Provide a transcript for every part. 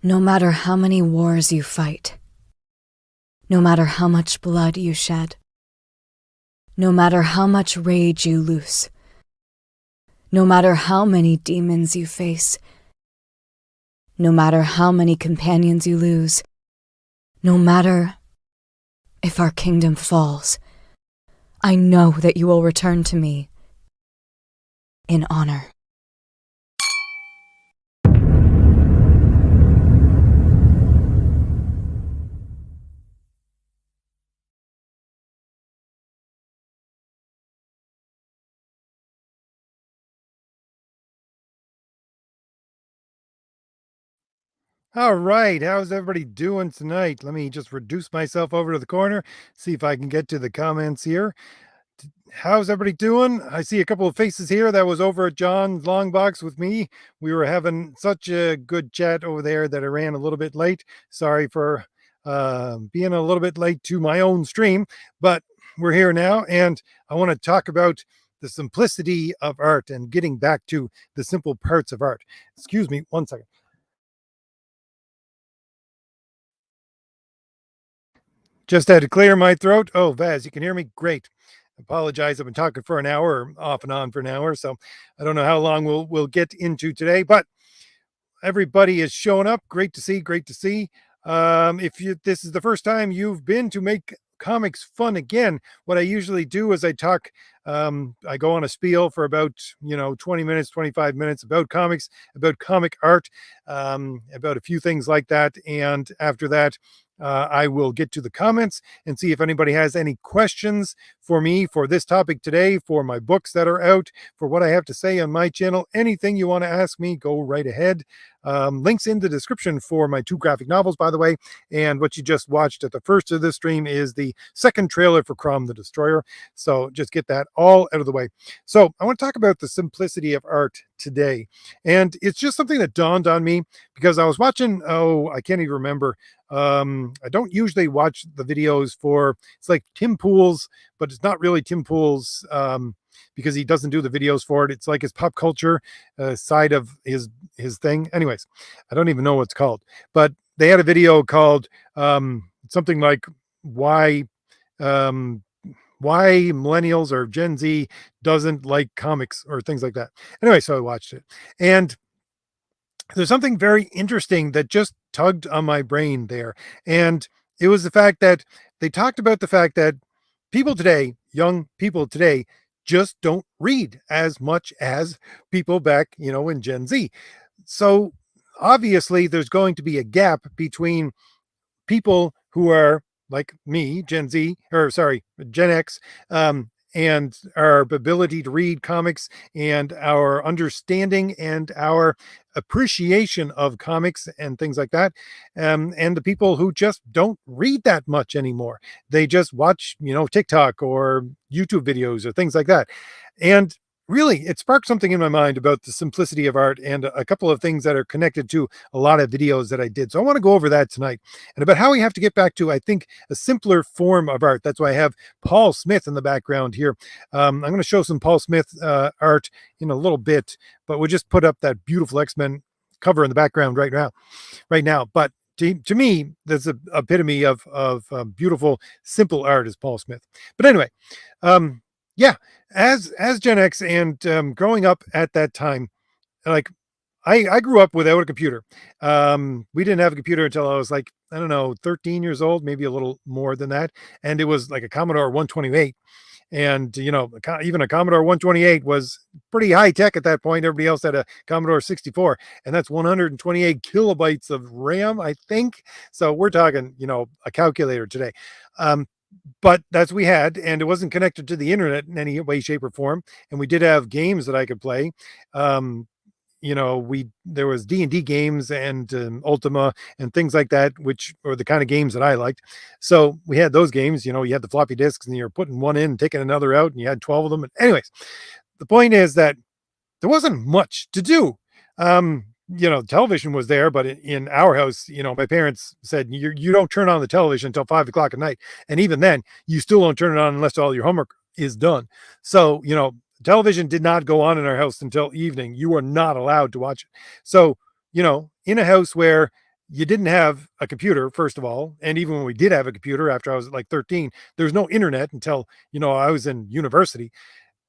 No matter how many wars you fight, no matter how much blood you shed, no matter how much rage you loose, no matter how many demons you face, no matter how many companions you lose, no matter if our kingdom falls, I know that you will return to me in honor. All right, how's everybody doing tonight? Let me just reduce myself over to the corner, see if I can get to the comments here. How's everybody doing? I see a couple of faces here that was over at John's Long Box with me. We were having such a good chat over there that I ran a little bit late. Sorry for being a little bit late to my own stream, but we're here now, and I want to talk about the simplicity of art and getting back to the simple parts of art. Excuse me one second. Just had to clear my throat. Oh, Vaz, you can hear me? Great. Apologize. I've been talking for an hour, off and on for an hour, so I don't know how long we'll get into today, but everybody is showing up. Great to see. Great to see. If you this is the first time you've been to Make Comics Fun Again, what I usually do is I talk. I go on a spiel for about 20 minutes, 25 minutes about comics, about comic art, about a few things like that, and after that. I will get to the comments and see if anybody has any questions for me for this topic today, for my books that are out, for what I have to say on my channel. Anything you want to ask me, go right ahead. Links in the description for my 2 graphic novels, by the way. And what you just watched at the first of this stream is the second trailer for Crom the Destroyer. So just get that all out of the way. So I want to talk about the simplicity of art today. And it's just something that dawned on me because I was watching, I can't even remember. I don't usually watch the videos for, it's like Tim Pool's, but it's not really Tim Pool's because he doesn't do the videos for it. It's like his pop culture side of his thing. Anyways, I don't even know what it's called, but they had a video called something like why um, why millennials or Gen Z doesn't like comics or things like that. Anyway, so I watched it, and there's something very interesting that just tugged on my brain there. And it was the fact that they talked about the fact that people today, young people today, just don't read as much as people back, in Gen Z. So obviously, there's going to be a gap between people who are like me, Gen Z, or sorry, Gen X, and our ability to read comics and our understanding and our appreciation of comics and things like that. And the people who just don't read that much anymore. They just watch, TikTok or YouTube videos or things like that. And really, it sparked something in my mind about the simplicity of art and a couple of things that are connected to a lot of videos that I did. So I want to go over that tonight and about how we have to get back to, I think, a simpler form of art. That's why I have Paul Smith in the background here. I'm going to show some Paul Smith art in a little bit, but we'll just put up that beautiful X-Men cover in the background right now. But to me, that's a epitome of beautiful, simple art is Paul Smith. But anyway, yeah, as Gen X and growing up at that time, like I grew up without a computer. We didn't have a computer until I was like, I don't know, 13 years old, maybe a little more than that. And it was like a Commodore 128. And, even a Commodore 128 was pretty high tech at that point. Everybody else had a Commodore 64, and that's 128 kilobytes of RAM, I think. So we're talking, a calculator today. But that's what we had, and it wasn't connected to the internet in any way, shape, or form. And we did have games that I could play. Um, we there was D&D games and Ultima and things like that, which are the kind of games that I liked. So we had those games. You had the floppy disks, and you're putting one in and taking another out, and you had 12 of them. And anyways, the point is that there wasn't much to do. Television was there, but in our house, my parents said you don't turn on the television until 5 o'clock at night, and even then, you still don't turn it on unless all your homework is done. So television did not go on in our house until evening. You were not allowed to watch it. So in a house where you didn't have a computer, first of all. And even when we did have a computer after I was like 13, there was no internet until, I was in university.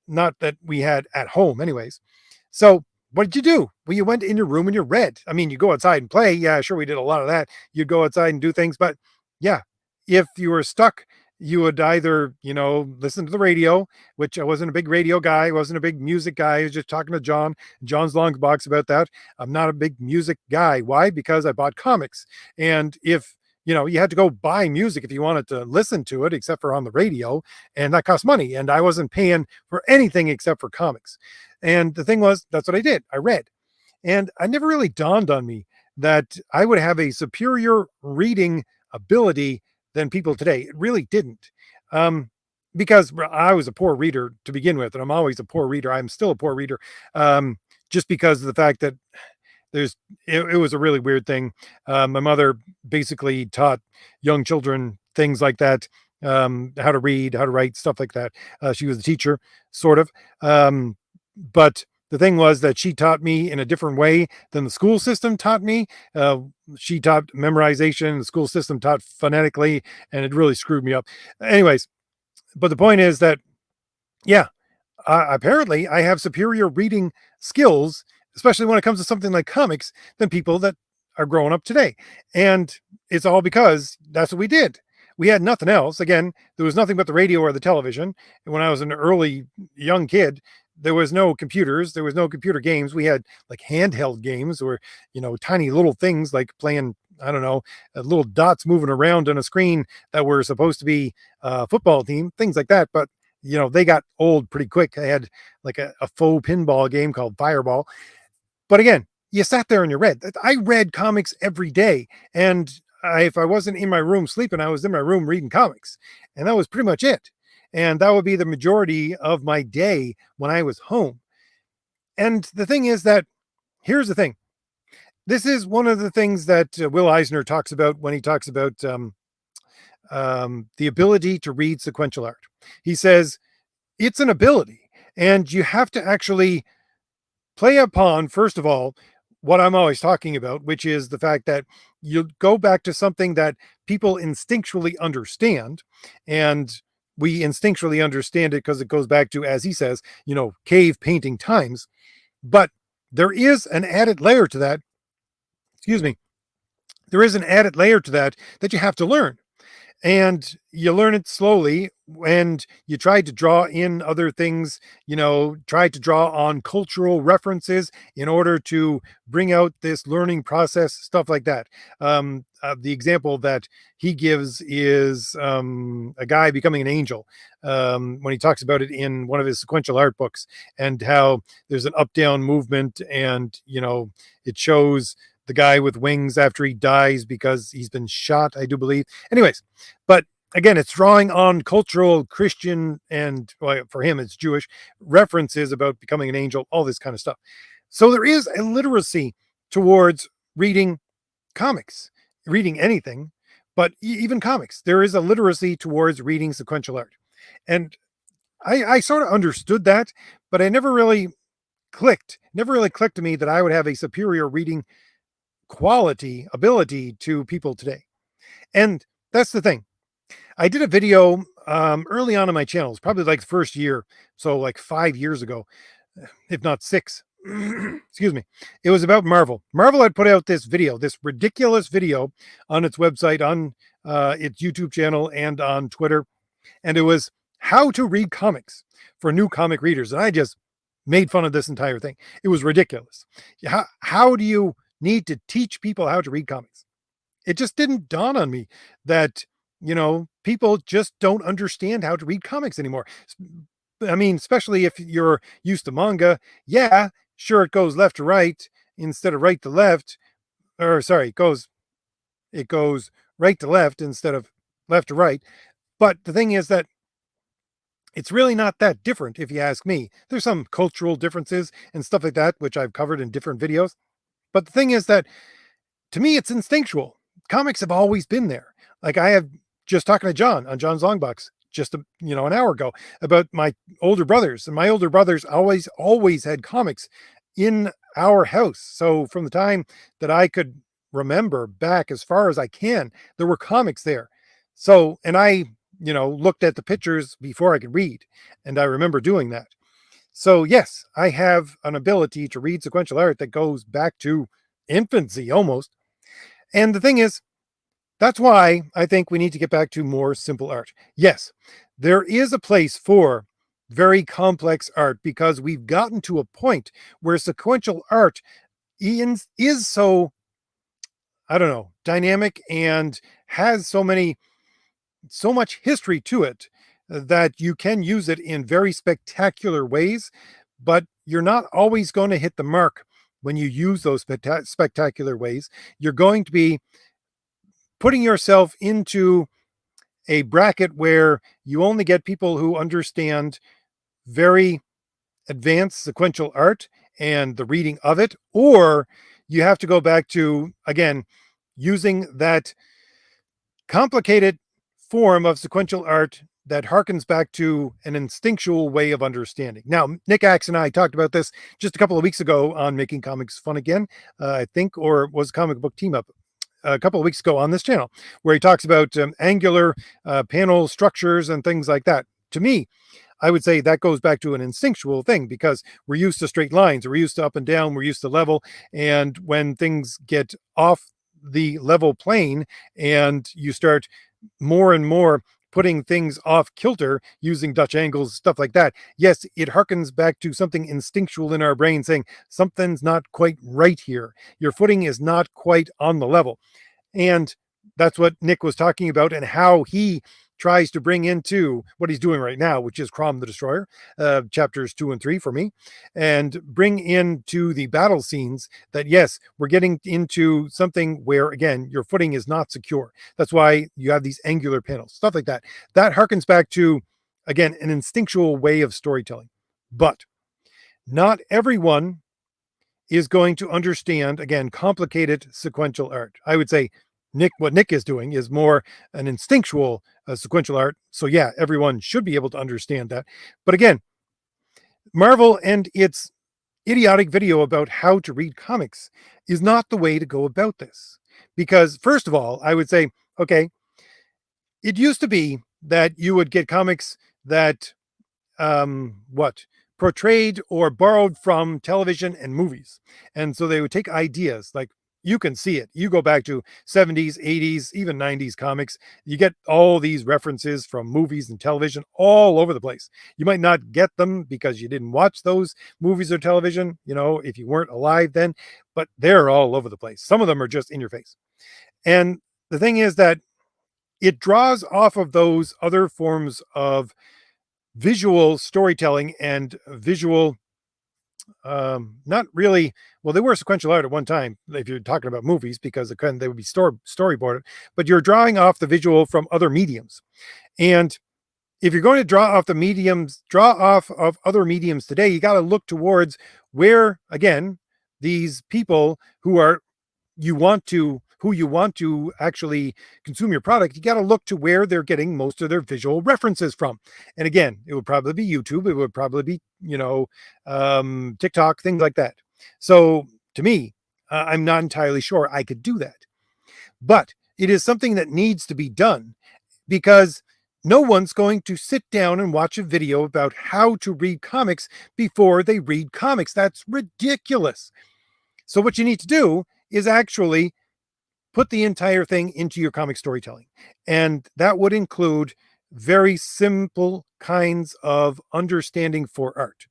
Not that we had at home, anyways. So what did you do? Well, you went in your room and you read. I mean, you go outside and play. Yeah, sure, we did a lot of that. You'd go outside and do things. But yeah, if you were stuck, you would either, listen to the radio, which I wasn't a big radio guy. I wasn't a big music guy. I was just talking to John's long box about that. I'm not a big music guy. Why? Because I bought comics. And if, you had to go buy music if you wanted to listen to it, except for on the radio, and that cost money. And I wasn't paying for anything except for comics. And the thing was, that's what I did. I read. And it never really dawned on me that I would have a superior reading ability than people today. It really didn't. Because I was a poor reader to begin with, and I'm always a poor reader. I'm still a poor reader, just because of the fact that it was a really weird thing. My mother basically taught young children things like that, how to read, how to write, stuff like that. She was a teacher, sort of. But the thing was that she taught me in a different way than the school system taught me. She taught memorization, the school system taught phonetically, and it really screwed me up. Anyways, but the point is that, yeah, apparently I have superior reading skills, especially when it comes to something like comics, than people that are growing up today. And it's all because that's what we did. We had nothing else. Again, there was nothing but the radio or the television. And when I was an early young kid, there was no computers. There was no computer games. We had like handheld games or, tiny little things like playing, I don't know, little dots moving around on a screen that were supposed to be a football team, things like that. But, they got old pretty quick. I had like a faux pinball game called Fireball. But again, you sat there and you read. I read comics every day. And if I wasn't in my room sleeping, I was in my room reading comics. And that was pretty much it. And that would be the majority of my day when I was home. And the thing is that, here's the thing. This is one of the things that Will Eisner talks about when he talks about the ability to read sequential art. He says it's an ability, and you have to actually play upon, first of all, what I'm always talking about, which is the fact that you go back to something that people instinctually understand. And we instinctually understand it because it goes back to, as he says, cave painting times. But there is an added layer to that. Excuse me. There is an added layer to that you have to learn. And you learn it slowly, and you try to draw in other things, try to draw on cultural references in order to bring out this learning process, stuff like that. The example that he gives is a guy becoming an angel, when he talks about it in one of his sequential art books, and how there's an up-down movement, and it shows the guy with wings after he dies because he's been shot, I do believe. Anyways, but again, it's drawing on cultural Christian and, well, for him, it's Jewish references about becoming an angel, all this kind of stuff. So there is a literacy towards reading comics, reading anything, but even comics. There is a literacy towards reading sequential art. And I sort of understood that, but I never really clicked to me that I would have a superior reading ability to people today. And that's the thing. I did a video early on in my channels, probably like the first year, so like 5 years ago, if not 6. Excuse me. It was about Marvel. Marvel had put out this ridiculous video on its website, on its YouTube channel, and on Twitter. And it was how to read comics for new comic readers. And I just made fun of this entire thing. It was ridiculous. How do you need to teach people how to read comics? It just didn't dawn on me that, people just don't understand how to read comics anymore. I mean, especially if you're used to manga. Yeah, sure, it goes left to right instead of right to left. Or sorry, it goes right to left instead of left to right. But the thing is that it's really not that different, if you ask me. There's some cultural differences and stuff like that, which I've covered in different videos. But the thing is that, to me, it's instinctual. Comics have always been there. Like I have just talking to John on John's Long Box just an hour ago about my older brothers, and my older brothers always had comics in our house. So from the time that I could remember back as far as I can, there were comics there. So, and I, looked at the pictures before I could read, and I remember doing that. So, yes, I have an ability to read sequential art that goes back to infancy almost. And the thing is, that's why I think we need to get back to more simple art. Yes, there is a place for very complex art because we've gotten to a point where sequential art is so, I don't know, dynamic and has so much history to it that you can use it in very spectacular ways, but you're not always going to hit the mark when you use those spectacular ways. You're going to be putting yourself into a bracket where you only get people who understand very advanced sequential art and the reading of it, or you have to go back to, again, using that complicated form of sequential art that harkens back to an instinctual way of understanding. Now, Nick Axe and I talked about this just a couple of weeks ago on Making Comics Fun Again, I think, or was Comic Book Team Up a couple of weeks ago on this channel, where he talks about angular panel structures and things like that. To me, I would say that goes back to an instinctual thing because we're used to straight lines, we're used to up and down, we're used to level. And when things get off the level plane and you start more and more putting things off kilter using Dutch angles, stuff like that, yes, it harkens back to something instinctual in our brain saying something's not quite right here. Your footing is not quite on the level. And that's what Nick was talking about and how he tries to bring into what he's doing right now, which is Crom the Destroyer, chapters 2 and 3 for me, and bring into the battle scenes that, yes, we're getting into something where, again, your footing is not secure. That's why you have these angular panels, stuff like that. That harkens back to, again, an instinctual way of storytelling. But not everyone is going to understand, again, complicated sequential art. I would say what Nick is doing is more an instinctual sequential art. So yeah, everyone should be able to understand that. But again, Marvel and its idiotic video about how to read comics is not the way to go about this. Because first of all, I would say, okay, it used to be that you would get comics that portrayed or borrowed from television and movies. And so they would take ideas like, you can see it. You go back to 70s, 80s, even 90s comics. You get all these references from movies and television all over the place. You might not get them because you didn't watch those movies or television, if you weren't alive then, but they're all over the place. Some of them are just in your face. And the thing is that it draws off of those other forms of visual storytelling and visual, not really, well, they were sequential art at one time if you're talking about movies because they would be storyboarded, but you're drawing off the visual from other mediums. And if you're going to draw off of other mediums today, you got to look towards where, again, these people who you want to actually consume your product, you got to look to where they're getting most of their visual references from. And again, it would probably be YouTube. It would probably be, TikTok, things like that. So to me, I'm not entirely sure I could do that, but it is something that needs to be done because no one's going to sit down and watch a video about how to read comics before they read comics. That's ridiculous. So what you need to do is actually put the entire thing into your comic storytelling. And that would include very simple kinds of understanding for art.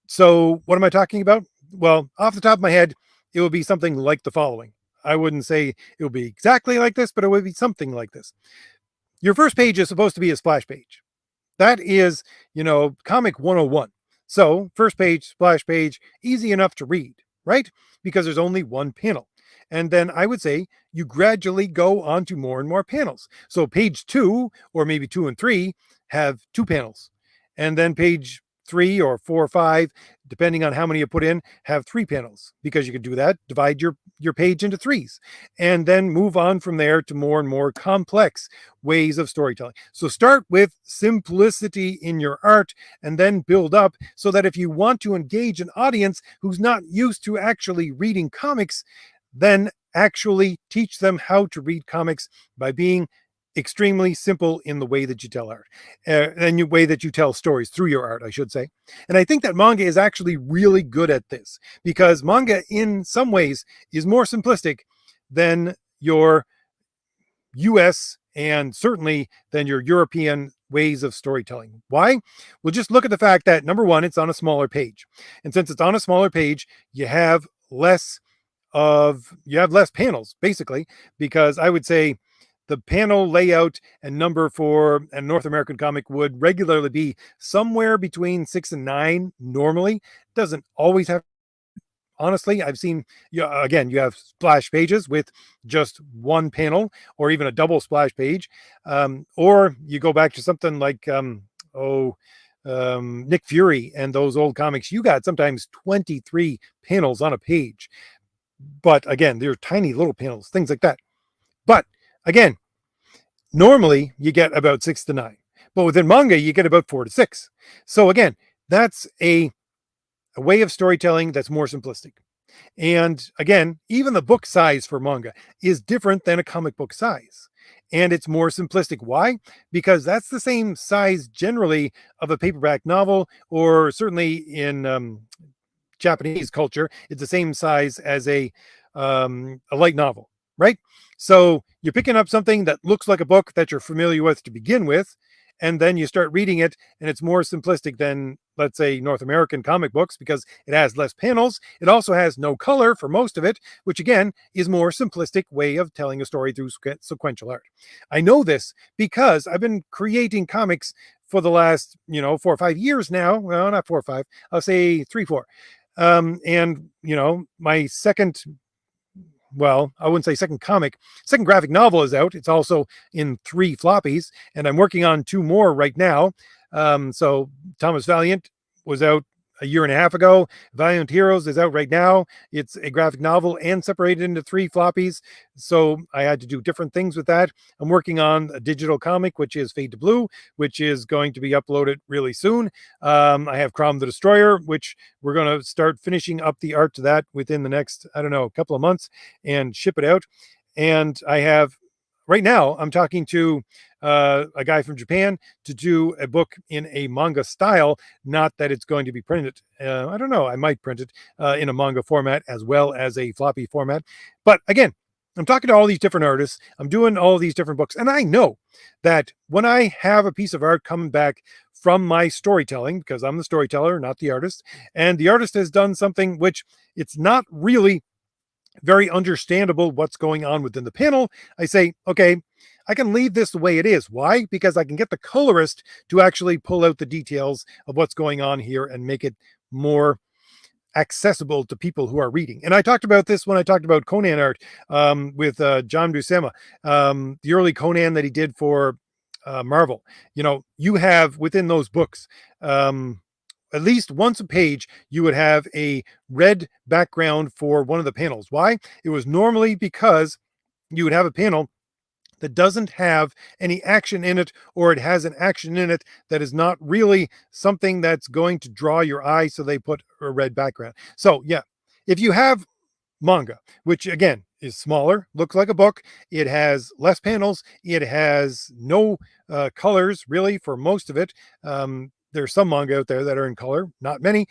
So what am I talking about? Well, off the top of my head, it would be something like the following. I wouldn't say it would be exactly like this, but it would be something like this. Your first page is supposed to be a splash page. That is, comic 101. So first page, splash page, easy enough to read, right? Because there's only one panel. And then I would say you gradually go on to more and more panels. So page 2, or maybe 2 and 3, have 2 panels. And then page 3 or 4 or 5, depending on how many you put in, have 3 panels, because you could do that, divide your page into 3s, and then move on from there to more and more complex ways of storytelling. So start with simplicity in your art and then build up so that if you want to engage an audience who's not used to actually reading comics, then actually teach them how to read comics by being extremely simple in the way that you tell art, and the way that you tell stories through your art, I should say. And I think that manga is actually really good at this, because manga in some ways is more simplistic than your US and certainly than your European ways of storytelling. Why? Well, just look at the fact that number one, it's on a smaller page. And since it's on a smaller page, you have less panels basically, because I would say the panel layout and number for a North American comic would regularly be somewhere between 6 and 9 normally. Doesn't always have, honestly. I've seen, again, you have splash pages with just one panel or even a double splash page, or you go back to something like Nick Fury and those old comics, you got sometimes 23 panels on a page. But again, they're tiny little panels, things like that. But again, normally you get about 6 to 9, but within manga you get about 4 to 6. So again, that's a way of storytelling that's more simplistic. And again, even the book size for manga is different than a comic book size. And it's more simplistic. Why? Because that's the same size generally of a paperback novel, or certainly in Japanese culture, it's the same size as a light novel, right? So you're picking up something that looks like a book that you're familiar with to begin with, and then you start reading it, and it's more simplistic than, let's say, North American comic books, because it has less panels. It also has no color for most of it, which again is more simplistic way of telling a story through sequential art. I know this because I've been creating comics for the last 4 or 5 years now. Well, not 4 or 5, I'll say 3 4. And my second, well, I wouldn't say second comic, second graphic novel is out. It's also in 3 floppies, and I'm working on 2 more right now. So Thomas Valiant was out a year and a half ago. Valiant Heroes is out right now. It's a graphic novel and separated into 3 floppies. So I had to do different things with that. I'm working on a digital comic, which is Fade to Blue, which is going to be uploaded really soon. I have Crom the Destroyer, which we're going to start finishing up the art to that within the next, I don't know, couple of months and ship it out. And I have, right now, I'm talking to a guy from Japan to do a book in a manga style. Not that it's going to be printed. I don't know. I might print it in a manga format as well as a floppy format. But again, I'm talking to all these different artists. I'm doing all these different books. And I know that when I have a piece of art coming back from my storytelling, because I'm the storyteller, not the artist, and the artist has done something which it's not really very understandable what's going on within the panel, I say, okay, I can leave this the way it is. Why? Because I can get the colorist to actually pull out the details of what's going on here and make it more accessible to people who are reading. And I talked about this when I talked about Conan art with John Buscema, the early Conan that he did for Marvel. You have within those books, at least once a page, you would have a red background for one of the panels. Why? It was normally because you would have a panel that doesn't have any action in it, or it has an action in it that is not really something that's going to draw your eye, so they put a red background. So yeah, if you have manga, which again is smaller, looks like a book, it has less panels, it has no colors really for most of it. There's some manga out there that are in color, not many.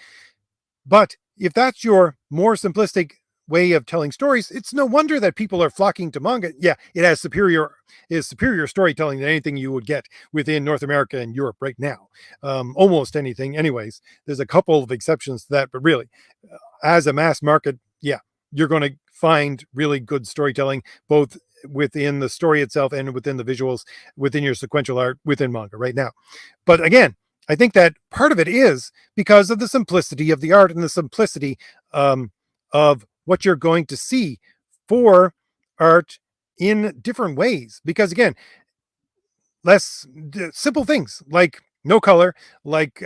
But if that's your more simplistic way of telling stories, it's no wonder that people are flocking to manga. Yeah, it has superior storytelling than anything you would get within North America and Europe right now. Almost anything, anyways. There's a couple of exceptions to that, but really, as a mass market, yeah, you're going to find really good storytelling both within the story itself and within the visuals, within your sequential art, within manga right now. But again, I think that part of it is because of the simplicity of the art and the simplicity of what you're going to see for art in different ways. Because again, less simple things like no color, like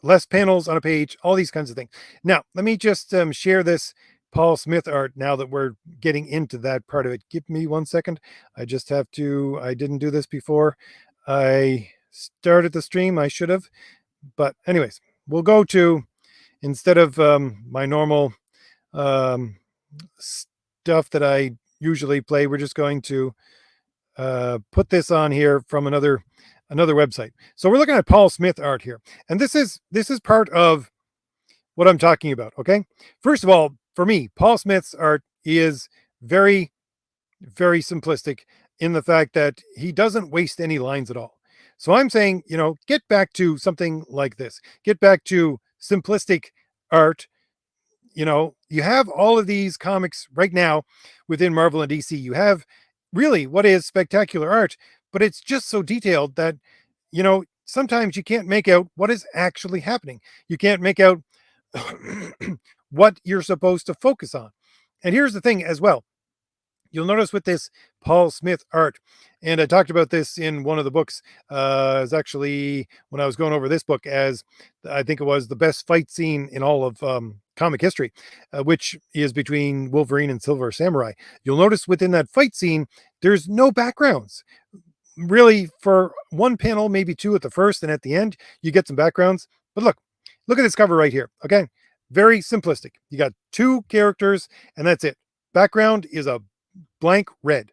less panels on a page, all these kinds of things. Now, let me just share this Paul Smith art now that we're getting into that part of it. Give me 1 second. I just have to, I didn't do this before I started the stream. I should have. But anyways, we'll go to, instead of my normal stuff that I usually play. We're just going to put this on here from another website. So we're looking at Paul Smith art here, and this is part of what I'm talking about. Okay, first of all, for me, Paul Smith's art is very, very simplistic in the fact that he doesn't waste any lines at all. So I'm saying, get back to something like this. Get back to simplistic art. You have all of these comics right now within Marvel and DC. You have really what is spectacular art, but it's just so detailed that, sometimes you can't make out what is actually happening. You can't make out what you're supposed to focus on. And here's the thing as well. You'll notice with this Paul Smith art, and I talked about this in one of the books. It's actually when I was going over this book, as I think it was the best fight scene in all of comic history, which is between Wolverine and Silver Samurai. You'll notice within that fight scene, there's no backgrounds. Really, for one panel, maybe two at the first, and at the end, you get some backgrounds. But look at this cover right here. Okay, very simplistic. You got two characters, and that's it. Background is a blank red.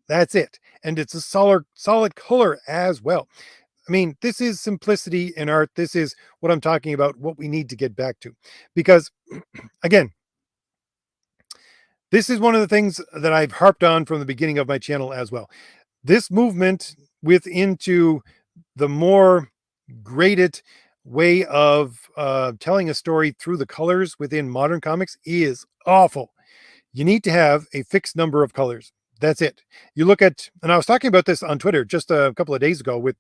That's it. And it's a solid color as well. I mean, this is simplicity in art. This is what I'm talking about, what we need to get back to. Because again, this is one of the things that I've harped on from the beginning of my channel as well. This movement into the more graded way of telling a story through the colors within modern comics is awful. You need to have a fixed number of colors. That's it. You look at, and I was talking about this on Twitter just a couple of days ago with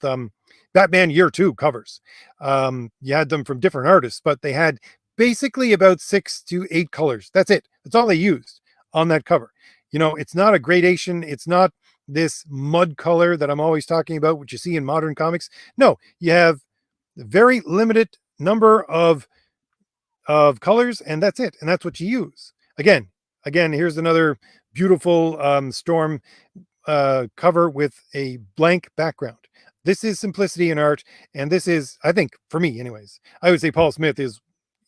Batman Year 2 covers. You had them from different artists, but they had basically about 6 to 8 colors. That's it. That's all they used on that cover. It's not a gradation. It's not this mud color that I'm always talking about, which you see in modern comics. No, you have a very limited number of colors, and that's it. And that's what you use. Again, here's another beautiful Storm cover with a blank background. This is simplicity in art, and this is, I think, for me anyways, I would say Paul Smith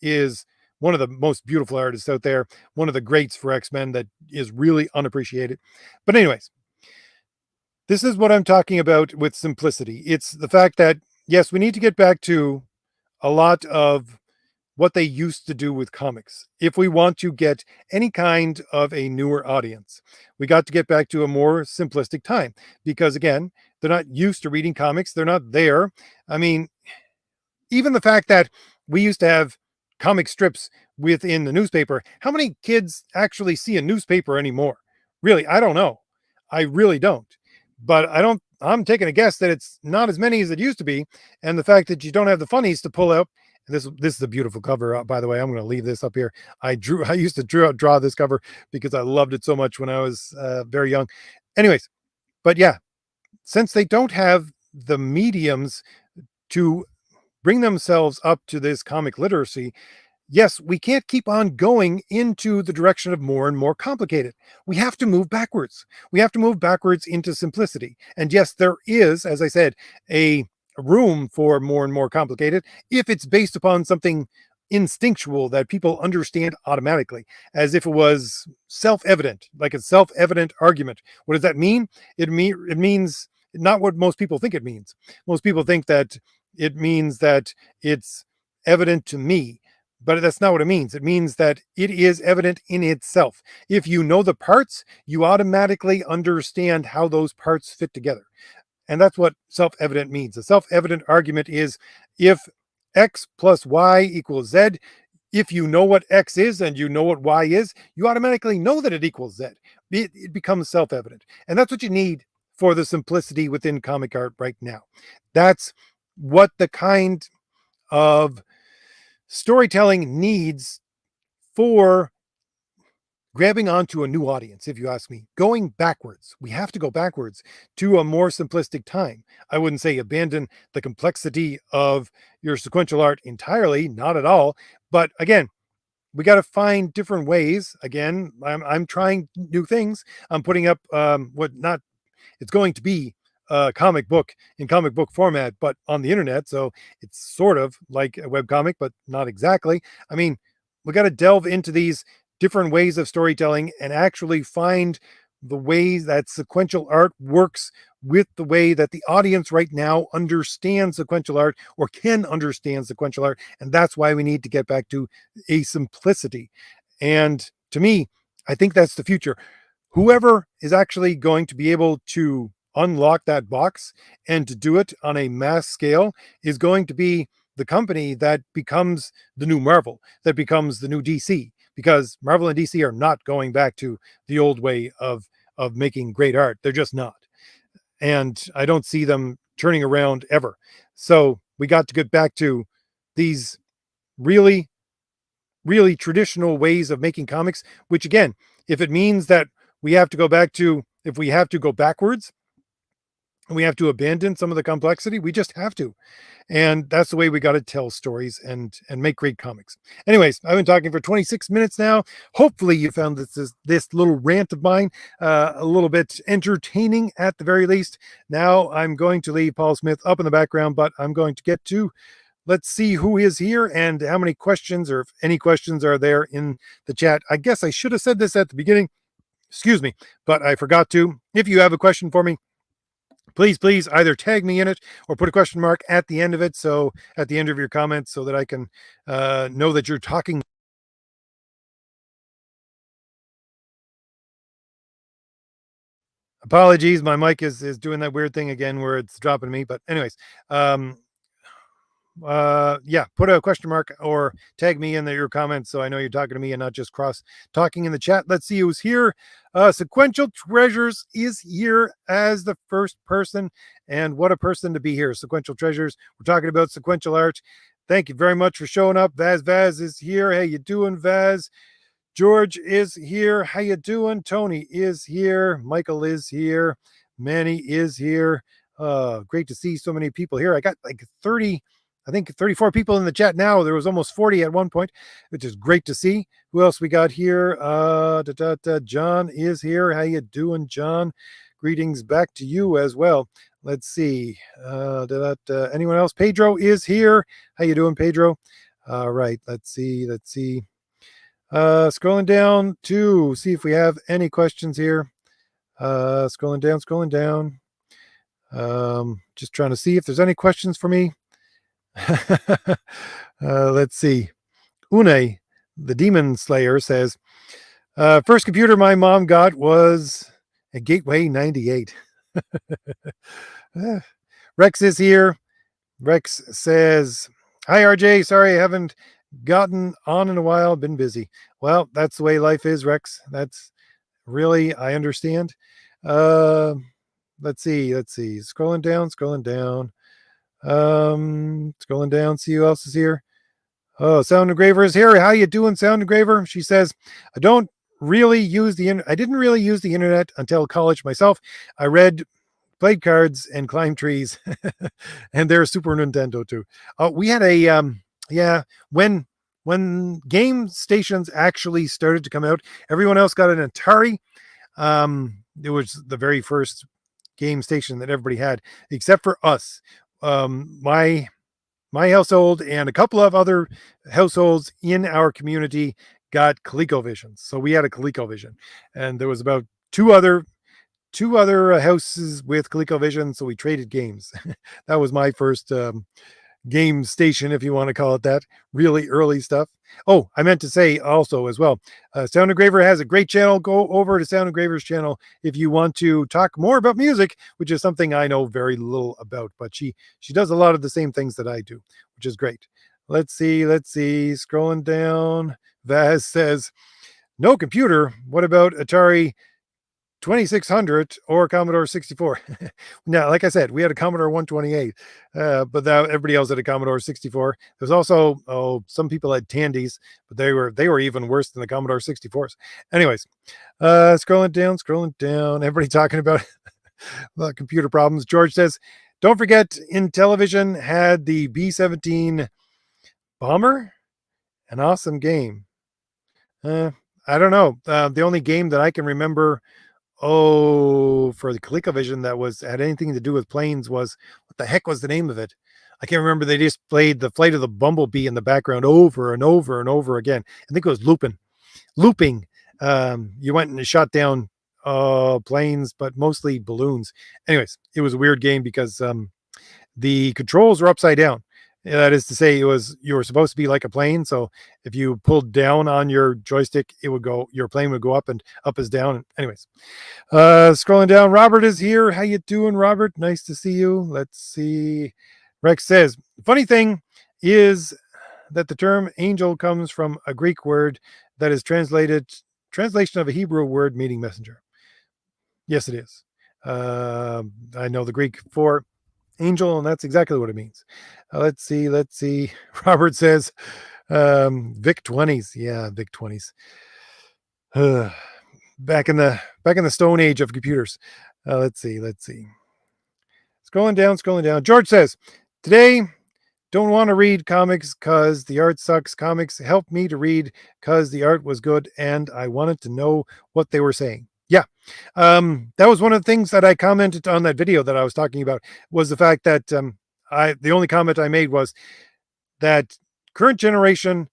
is one of the most beautiful artists out there, one of the greats for X-Men that is really unappreciated. But anyways, this is what I'm talking about with simplicity. It's the fact that, yes, we need to get back to a lot of what they used to do with comics. If we want to get any kind of a newer audience, we got to get back to a more simplistic time, because again, they're not used to reading comics. They're not there. I mean, even the fact that we used to have comic strips within the newspaper, how many kids actually see a newspaper anymore? Really, I don't know. I really don't. But I'm taking a guess that it's not as many as it used to be. And the fact that you don't have the funnies to pull out. This is a beautiful cover, by the way. I'm going to leave this up here. I used to draw this cover because I loved it so much when I was very young. Anyways, but yeah, since they don't have the mediums to bring themselves up to this comic literacy, yes, we can't keep on going into the direction of more and more complicated. We have to move backwards. We have to move backwards into simplicity. And yes, there is, as I said, a room for more and more complicated if it's based upon something instinctual that people understand automatically, as if it was self-evident, like a self-evident argument. What does that mean? It means not what most people think it means. Most people think that it means that it's evident to me, but that's not what it means. It means that it is evident in itself. If you know the parts, you automatically understand how those parts fit together. And that's what self-evident means. A self-evident argument is if X plus Y equals Z, if you know what X is and you know what Y is, you automatically know that it equals Z. It becomes self-evident. And that's what you need for the simplicity within comic art right now. That's what the kind of storytelling needs for grabbing onto a new audience, if you ask me. Going backwards. We have to go backwards to a more simplistic time. I wouldn't say abandon the complexity of your sequential art entirely, not at all. But again, we got to find different ways. Again, I'm trying new things. I'm putting up it's going to be a comic book in comic book format, but on the internet. So it's sort of like a web comic, but not exactly. I mean, we got to delve into these different ways of storytelling and actually find the ways that sequential art works with the way that the audience right now understands sequential art or can understand sequential art. And that's why we need to get back to a simplicity. And to me, I think that's the future. Whoever is actually going to be able to unlock that box and to do it on a mass scale is going to be the company that becomes the new Marvel, that becomes the new DC, because Marvel and DC are not going back to the old way of making great art. They're just not. And I don't see them turning around ever. So we got to get back to these really, really traditional ways of making comics, which again, if it means that we have to go back to, if we have to go backwards, and we have to abandon some of the complexity, we just have to. And that's the way we got to tell stories and make great comics. Anyways, I've been talking for 26 minutes now. Hopefully you found this little rant of mine a little bit entertaining at the very least. Now I'm going to leave Paul Smith up in the background, but I'm going to get to, let's see who is here and how many questions, or if any questions are there in the chat. I guess I should have said this at the beginning, excuse me, but I forgot to. If you have a question for me, please either tag me in it or put a question mark at the end of it, so at the end of your comments, so that I can know that you're talking. Apologies, my mic is doing that weird thing again where it's dropping me, but anyways, yeah, put a question mark or tag me in your comments so I know you're talking to me and not just cross talking in the chat. Let's see who's here. Sequential Treasures is here as the first person, and what a person to be here. Sequential Treasures, we're talking about sequential art. Thank you very much for showing up. Vaz is here. How you doing, Vaz? George is here. How you doing? Tony is here. Michael is here. Manny is here. Great to see so many people here. I got like 30, I think 34 people in the chat now. There was almost 40 at one point, which is great to see. Who else we got here? John is here. How you doing, John? Greetings back to you as well. Let's see. Anyone else? Pedro is here. How you doing, Pedro? All right. Let's see. Scrolling down to see if we have any questions here. Scrolling down. Just trying to see if there's any questions for me. Let's see. Une, the Demon Slayer, says, first computer my mom got was a Gateway 98. Rex is here. Rex says, hi, RJ. Sorry, I haven't gotten on in a while. Been busy. Well, that's the way life is, Rex. That's really, I understand. Let's see. Scrolling down. Scrolling down, see who else is here. Oh, Sound Engraver is here. How you doing, Sound Engraver? She says, I didn't really use the internet until college myself. I played cards and climbed trees. And there's Super Nintendo too. We had a when game stations actually started to come out, everyone else got an Atari. It was the very first game station that everybody had, except for us. My household and a couple of other households in our community got ColecoVision. So we had a ColecoVision, and there was about two other houses with ColecoVision. So we traded games. That was my first game station, if you want to call it that. Really early stuff. Oh, I meant to say also as well, Sound Engraver has a great channel. Go over to Sound Engraver's channel if you want to talk more about music, which is something I know very little about, but she does a lot of the same things that I do, which is great. Let's see. Scrolling down, Vaz says, no computer. What about Atari 2600 or Commodore 64? Now, like I said, we had a Commodore 128, but everybody else had a Commodore 64. There's also, some people had Tandys, but they were even worse than the Commodore 64s. Anyways, scrolling down, everybody talking about computer problems. George says, don't forget, Intellivision had the B-17 Bomber, an awesome game. I don't know. The only game that I can remember for the ColecoVision that had anything to do with planes was, what the heck was the name of it? I can't remember. They just played the Flight of the Bumblebee in the background over and over and over again. I think it was Lupin. looping. You went and shot down planes, but mostly balloons. Anyways, it was a weird game because the controls were upside down. That is to say, you were supposed to be like a plane. So if you pulled down on your joystick, your plane would go up, and up is down. Anyways, scrolling down, Robert is here. How you doing, Robert? Nice to see you. Let's see. Rex says, funny thing is that the term angel comes from a Greek word that is translation of a Hebrew word meaning messenger. Yes, it is. I know the Greek for angel, and that's exactly what it means. Let's see. Robert says, Vic 20s. Yeah, Vic 20s. Back in the stone age of computers. Let's see. Scrolling down. George says, today, don't want to read comics because the art sucks. Comics helped me to read because the art was good and I wanted to know what they were saying. Yeah. That was one of the things that I commented on that video that I was talking about, was the fact that the only comment I made was that current generation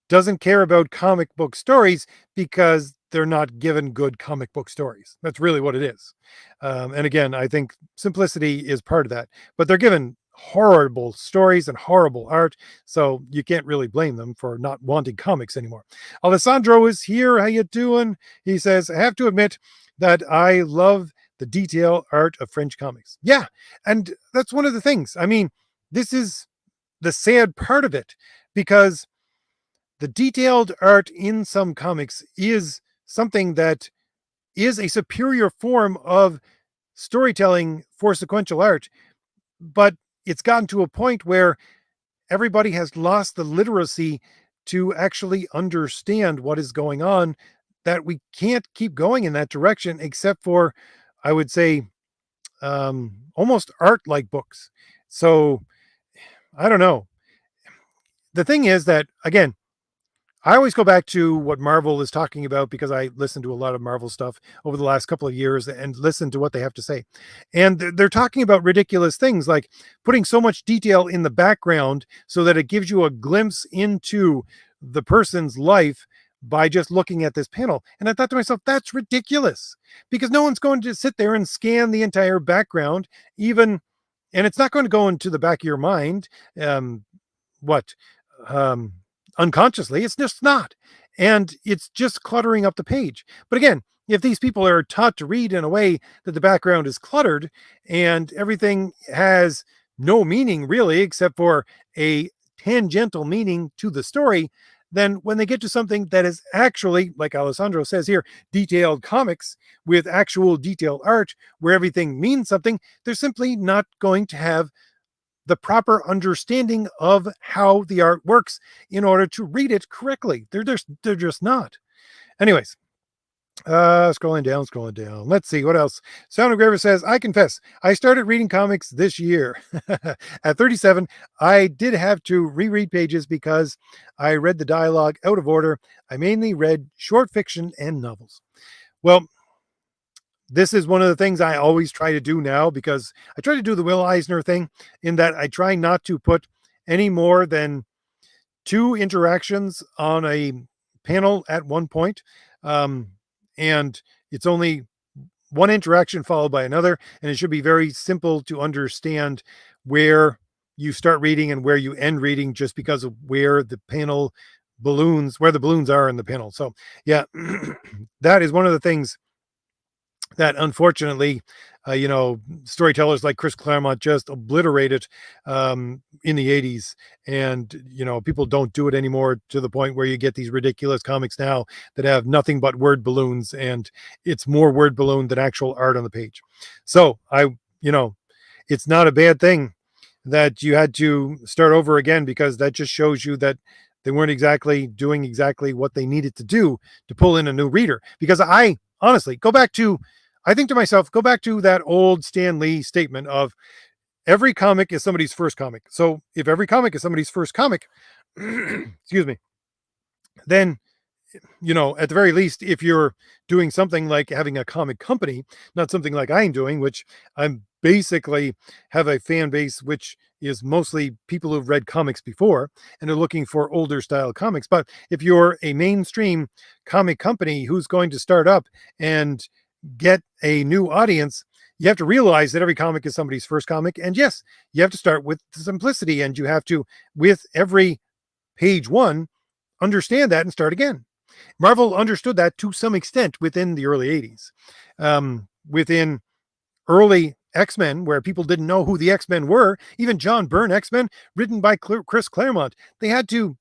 doesn't care about comic book stories because they're not given good comic book stories. That's really what it is. And again, I think simplicity is part of that, but they're given horrible stories and horrible art, so you can't really blame them for not wanting comics anymore. Alessandro is here. How you doing? He says, I have to admit that I love the detail art of French comics. Yeah, and that's one of the things. I mean, this is the sad part of it, because the detailed art in some comics is something that is a superior form of storytelling for sequential art, but it's gotten to a point where everybody has lost the literacy to actually understand what is going on, that we can't keep going in that direction except for, I would say, almost art-like books. So I don't know. The thing is that, again, I always go back to what Marvel is talking about, because I listen to a lot of Marvel stuff over the last couple of years and listen to what they have to say. And they're talking about ridiculous things like putting so much detail in the background so that it gives you a glimpse into the person's life by just looking at this panel. And I thought to myself, that's ridiculous, because no one's going to sit there and scan the entire background, even, and it's not going to go into the back of your mind. What? Unconsciously, it's just not, and it's just cluttering up the page. But again, if these people are taught to read in a way that the background is cluttered and everything has no meaning really except for a tangential meaning to the story, then when they get to something that is actually, like Alessandro says here, detailed comics with actual detailed art where everything means something, they're simply not going to have the proper understanding of how the art works in order to read it correctly. They're just not. Anyways, scrolling down. Let's see what else. Sound Engraver says, I confess, I started reading comics this year. At 37, I did have to reread pages because I read the dialogue out of order. I mainly read short fiction and novels. Well, this is one of the things I always try to do now, because I try to do the Will Eisner thing, in that I try not to put any more than 2 interactions on a panel at one point. And it's only one interaction followed by another, and it should be very simple to understand where you start reading and where you end reading, just because of where the balloons are in the panel. So yeah, that is one of the things that unfortunately, storytellers like Chris Claremont just obliterated in the 80s. And, people don't do it anymore, to the point where you get these ridiculous comics now that have nothing but word balloons, and it's more word balloon than actual art on the page. So it's not a bad thing that you had to start over again, because that just shows you that they weren't exactly doing exactly what they needed to do to pull in a new reader. Because I honestly I think to myself, go back to that old Stan Lee statement of every comic is somebody's first comic. So if every comic is somebody's first comic, excuse me, then at the very least, if you're doing something like having a comic company, not something like I'm doing, which I'm basically have a fan base which is mostly people who've read comics before and are looking for older style comics. But if you're a mainstream comic company who's going to start up and get a new audience, you have to realize that every comic is somebody's first comic. And yes, you have to start with simplicity, and you have to, with every page one, understand that and start again. Marvel understood that to some extent within the early 80s. Within early X-Men, where people didn't know who the X-Men were, even John Byrne X-Men, written by Chris Claremont, they had to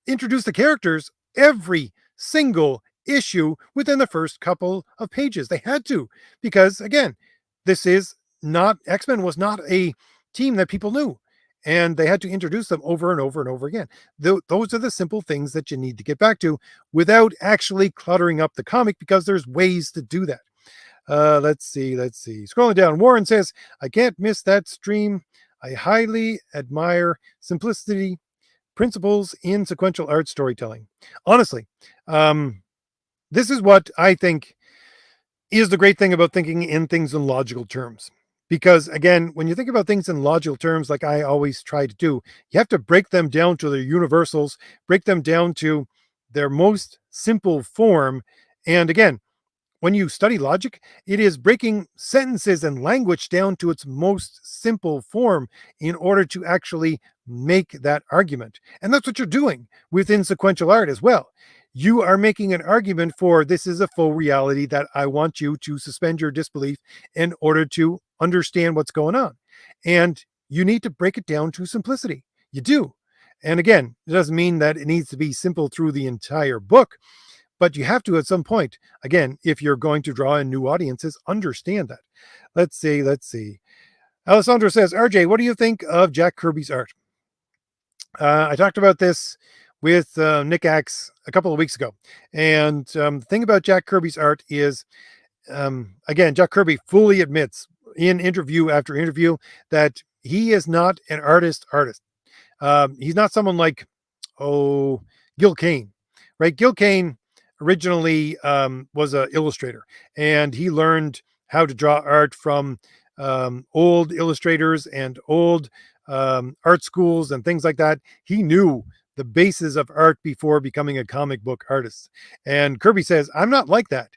introduce the characters every single issue within the first couple of pages. They had to, because again, this is not, X-Men was not a team that people knew. And they had to introduce them over and over and over again. Those are the simple things that you need to get back to without actually cluttering up the comic, because there's ways to do that. Let's see. Scrolling down, Warren says, I can't miss that stream. I highly admire simplicity principles in sequential art storytelling. Honestly, this is what I think is the great thing about thinking in things in logical terms. Because again, when you think about things in logical terms, like I always try to do, you have to break them down to their universals, break them down to their most simple form. And again, when you study logic, it is breaking sentences and language down to its most simple form in order to actually make that argument. And that's what you're doing within sequential art as well. You are making an argument for, this is a faux reality that I want you to suspend your disbelief in order to understand what's going on. And you need to break it down to simplicity. You do. And again, it doesn't mean that it needs to be simple through the entire book, but you have to at some point, again, if you're going to draw in new audiences, understand that. Let's see. Alessandro says, RJ, what do you think of Jack Kirby's art? I talked about this with Nick Axe a couple of weeks ago. And the thing about Jack Kirby's art is, again, Jack Kirby fully admits in interview after interview that he is not an artist. He's not someone like, Gil Kane, right? Gil Kane originally was an illustrator, and he learned how to draw art from old illustrators and old art schools and things like that. He knew the basis of art before becoming a comic book artist. And Kirby says, I'm not like that.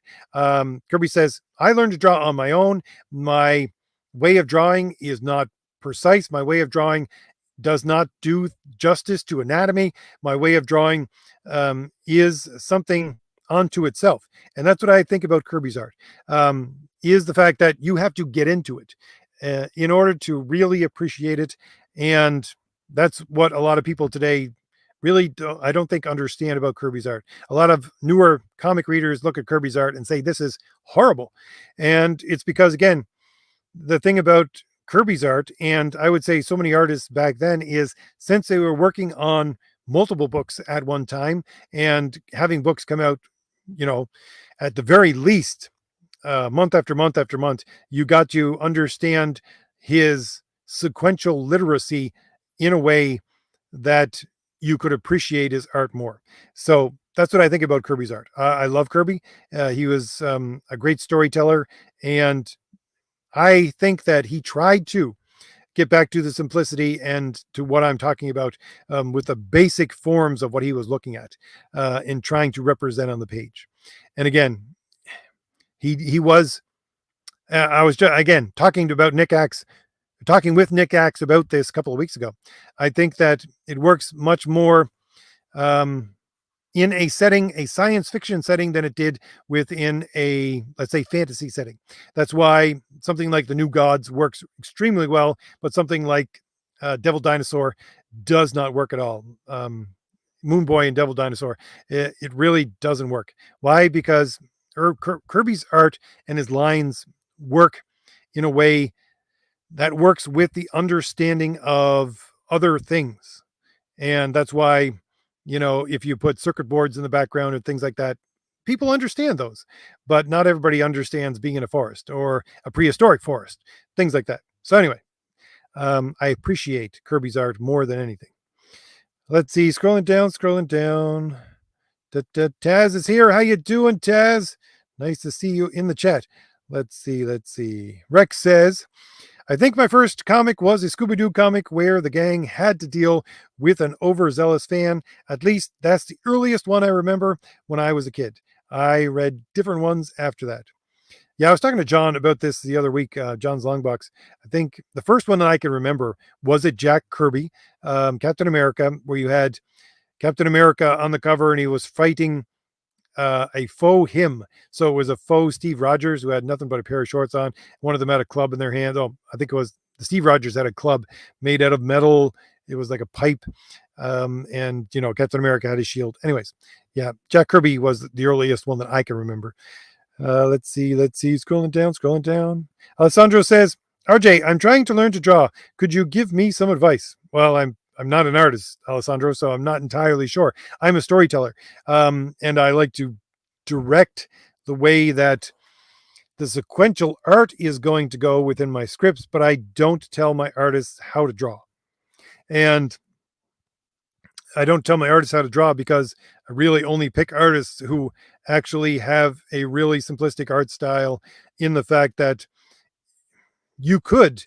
Kirby says, I learned to draw on my own. My way of drawing is not precise. My way of drawing does not do justice to anatomy. My way of drawing is something unto itself. And that's what I think about Kirby's art, is the fact that you have to get into it in order to really appreciate it. And that's what a lot of people today really I don't think understand about Kirby's art. A lot of newer comic readers look at Kirby's art and say, this is horrible. And it's because, again, the thing about Kirby's art, and I would say so many artists back then, is since they were working on multiple books at one time and having books come out, at the very least, month after month after month, you got to understand his sequential literacy in a way that you could appreciate his art more. So that's what I think about Kirby's art. I love Kirby. He was a great storyteller, and I think that he tried to get back to the simplicity and to what I'm talking about with the basic forms of what he was looking at and trying to represent on the page. And again, he was. I was just, again talking with Nick Axe about this a couple of weeks ago. I think that it works much more in a science fiction setting, than it did within a, let's say, fantasy setting. That's why something like The New Gods works extremely well, but something like Devil Dinosaur does not work at all. Moon Boy and Devil Dinosaur, it really doesn't work. Why? Because Kirby's art and his lines work in a way that works with the understanding of other things. And that's why, if you put circuit boards in the background or things like that, people understand those, but not everybody understands being in a forest or a prehistoric forest, things like that. So anyway, I appreciate Kirby's art more than anything. Let's see, scrolling down. Taz is here. How you doing, Taz? Nice to see you in the chat. Let's see. Rex says, I think my first comic was a Scooby-Doo comic where the gang had to deal with an overzealous fan. At least that's the earliest one I remember when I was a kid. I read different ones after that. Yeah, I was talking to John about this the other week, John's Longbox. I think the first one that I can remember was it Jack Kirby, Captain America, where you had Captain America on the cover and he was fighting a faux him. So it was a faux Steve Rogers who had nothing but a pair of shorts on. One of them had a club in their hand. Oh, I think it was the Steve Rogers had a club made out of metal. It was like a pipe. And, Captain America had his shield. Anyways, yeah, Jack Kirby was the earliest one that I can remember. Let's see. Scrolling down. Alessandro says, RJ, I'm trying to learn to draw. Could you give me some advice? Well, I'm not an artist, Alessandro, so I'm not entirely sure. I'm a storyteller, and I like to direct the way that the sequential art is going to go within my scripts, but I don't tell my artists how to draw. And I don't tell my artists how to draw because I really only pick artists who actually have a really simplistic art style, in the fact that you could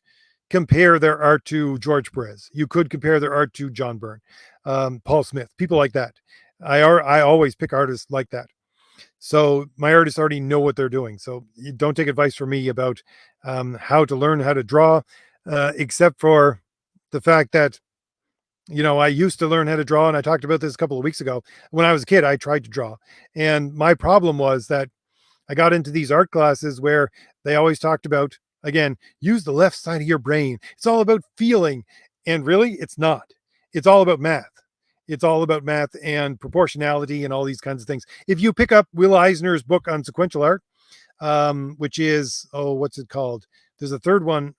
compare their art to George Perez. You could compare their art to John Byrne, Paul Smith, people like that. I always pick artists like that. So my artists already know what they're doing. So you don't take advice from me about how to learn how to draw, except for the fact that I used to learn how to draw, and I talked about this a couple of weeks ago. When I was a kid, I tried to draw. And my problem was that I got into these art classes where they always talked about, again, use the left side of your brain. It's all about feeling. And really, it's not. It's all about math. It's all about math and proportionality and all these kinds of things. If you pick up Will Eisner's book on sequential art, which is, what's it called? There's a third one.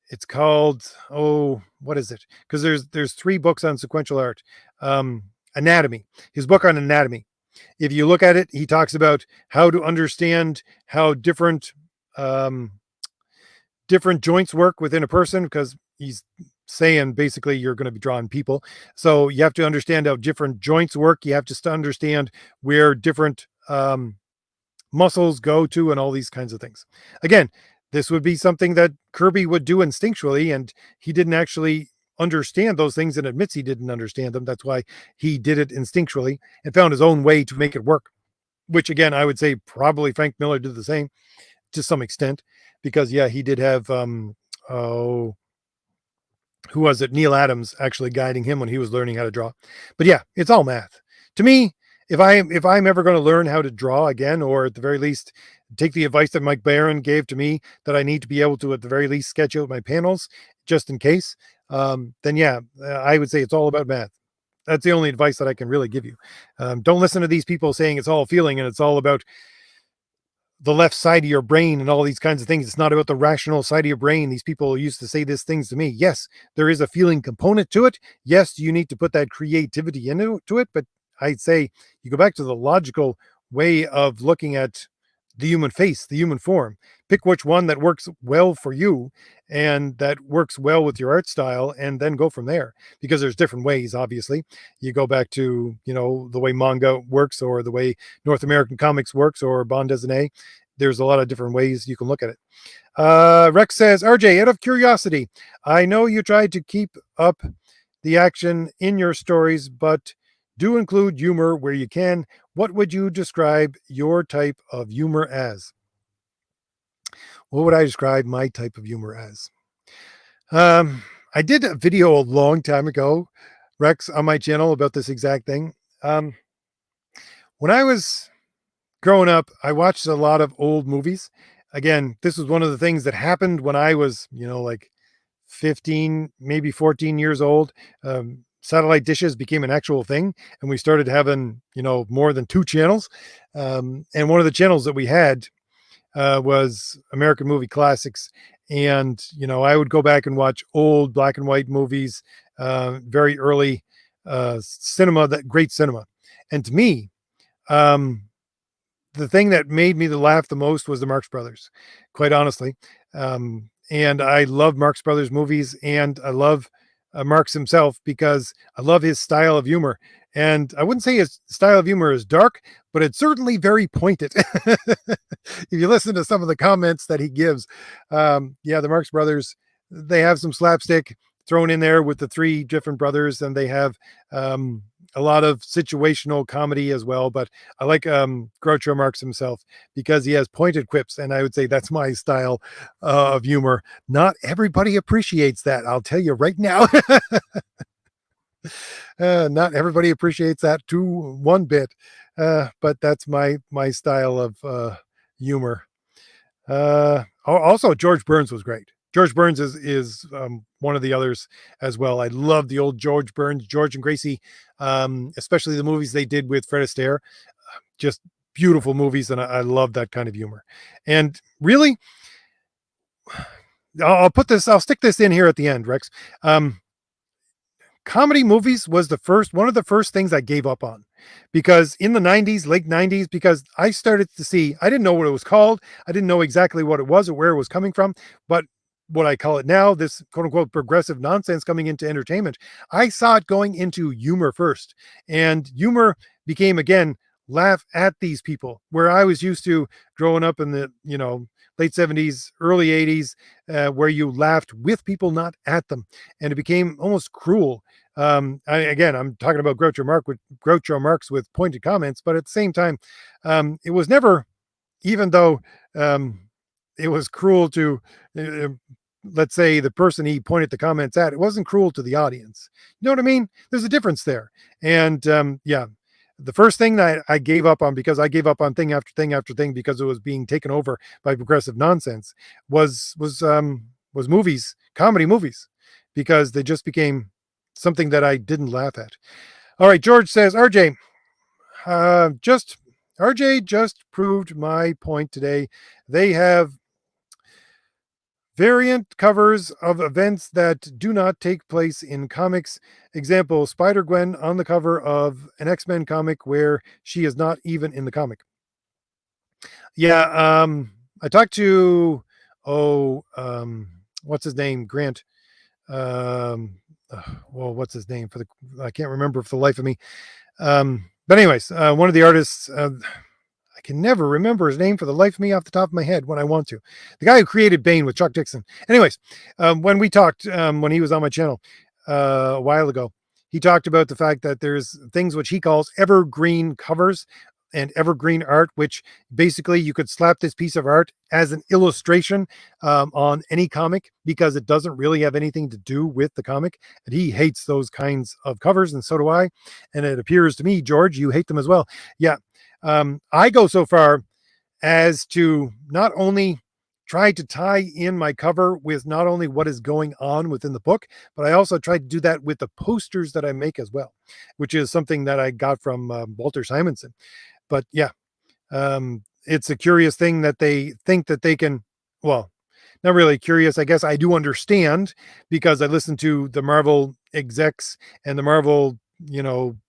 It's called, what is it? Because there's 3 books on sequential art. Anatomy, his book on anatomy. If you look at it, he talks about how to understand how different joints work within a person, because he's saying basically you're going to be drawing people. So you have to understand how different joints work. You have to understand where different muscles go to and all these kinds of things. Again, this would be something that Kirby would do instinctually, and he didn't actually understand those things and admits he didn't understand them. That's why he did it instinctually and found his own way to make it work, which again, I would say probably Frank Miller did the same to some extent, because he did have, who was it? Neil Adams actually guiding him when he was learning how to draw. But yeah, it's all math. To me, if I'm ever going to learn how to draw again, or at the very least take the advice that Mike Barron gave to me, that I need to be able to at the very least sketch out my panels just in case, then I would say it's all about math. That's the only advice that I can really give you. Don't listen to these people saying it's all feeling and it's all about the left side of your brain and all these kinds of things. It's not about the rational side of your brain. These people used to say these things to me. Yes, there is a feeling component to it. Yes, you need to put that creativity into it, but I'd say you go back to the logical way of looking at the human face, the human form. Pick which one that works well for you and that works well with your art style, and then go from there, because there's different ways. Obviously, you go back to, the way manga works, or the way North American comics works, or bande dessinée. There's a lot of different ways you can look at it. Rex says, RJ, out of curiosity, I know you try to keep up the action in your stories, but do include humor where you can. What would you describe your type of humor as? What would I describe my type of humor as? I did a video a long time ago, Rex, on my channel about this exact thing. When I was growing up, I watched a lot of old movies. Again, this was one of the things that happened when I was, like 15, maybe 14 years old. Satellite dishes became an actual thing, and we started having, more than 2 channels. And one of the channels that we had was American Movie Classics. And, I would go back and watch old black and white movies, very early cinema, that great cinema. And to me, the thing that made me laugh the most was the Marx Brothers, quite honestly. And I love Marx Brothers movies, and I love Marx himself, because I love his style of humor. And I wouldn't say his style of humor is dark, but it's certainly very pointed. If you listen to some of the comments that he gives, yeah, the Marx Brothers, they have some slapstick thrown in there with the three different brothers, and they have a lot of situational comedy as well. But I like Groucho Marx himself because he has pointed quips, and I would say that's my style of humor. Not everybody appreciates that, I'll tell you right now. Not everybody appreciates that too one bit, but that's my style of humor. Also, George Burns was great. George Burns is one of the others as well. I love the old George Burns, George and Gracie, especially the movies they did with Fred Astaire. Just beautiful movies, and I love that kind of humor. And really, I'll stick this in here at the end, Rex. Comedy movies was one of the first things I gave up on, because in the 90s, late 90s, because I started to see, I didn't know what it was called. I didn't know exactly what it was or where it was coming from, but what I call it now, this quote unquote progressive nonsense coming into entertainment, I saw it going into humor first, and humor became, again, laugh at these people, where I was used to growing up in the, late 70s, early 80s, where you laughed with people, not at them. And it became almost cruel. Again, I'm talking about Groucho Marx with pointed comments, but at the same time, it was never, even though it was cruel to, uh, let's say, the person he pointed the comments at, it wasn't cruel to the audience. You know what I mean? There's a difference there. And yeah, the first thing that I gave up on, because I gave up on thing after thing after thing because it was being taken over by progressive nonsense, was movies, comedy movies, because they just became something that I didn't laugh at. All right, George says, just RJ just proved my point today. They have variant covers of events that do not take place in comics. Example, Spider-Gwen on the cover of an X-Men comic where she is not even in the comic. Yeah, I talked to, what's his name? Grant. Well, what's his name? I can't remember for the life of me. But anyways, one of the artists, I can never remember his name for the life of me off the top of my head when I want to. The guy who created Bane with Chuck Dixon. Anyways, when we talked, when he was on my channel a while ago, he talked about the fact that there's things which he calls evergreen covers and evergreen art, which basically you could slap this piece of art as an illustration on any comic, because it doesn't really have anything to do with the comic. And he hates those kinds of covers, and so do I. And it appears to me, George, you hate them as well. Yeah. I go so far as to not only try to tie in my cover with not only what is going on within the book, but I also try to do that with the posters that I make as well, which is something that I got from Walter Simonson. But yeah, it's a curious thing that they think that they can, well, not really curious. I guess I do understand, because I listen to the Marvel execs and the Marvel,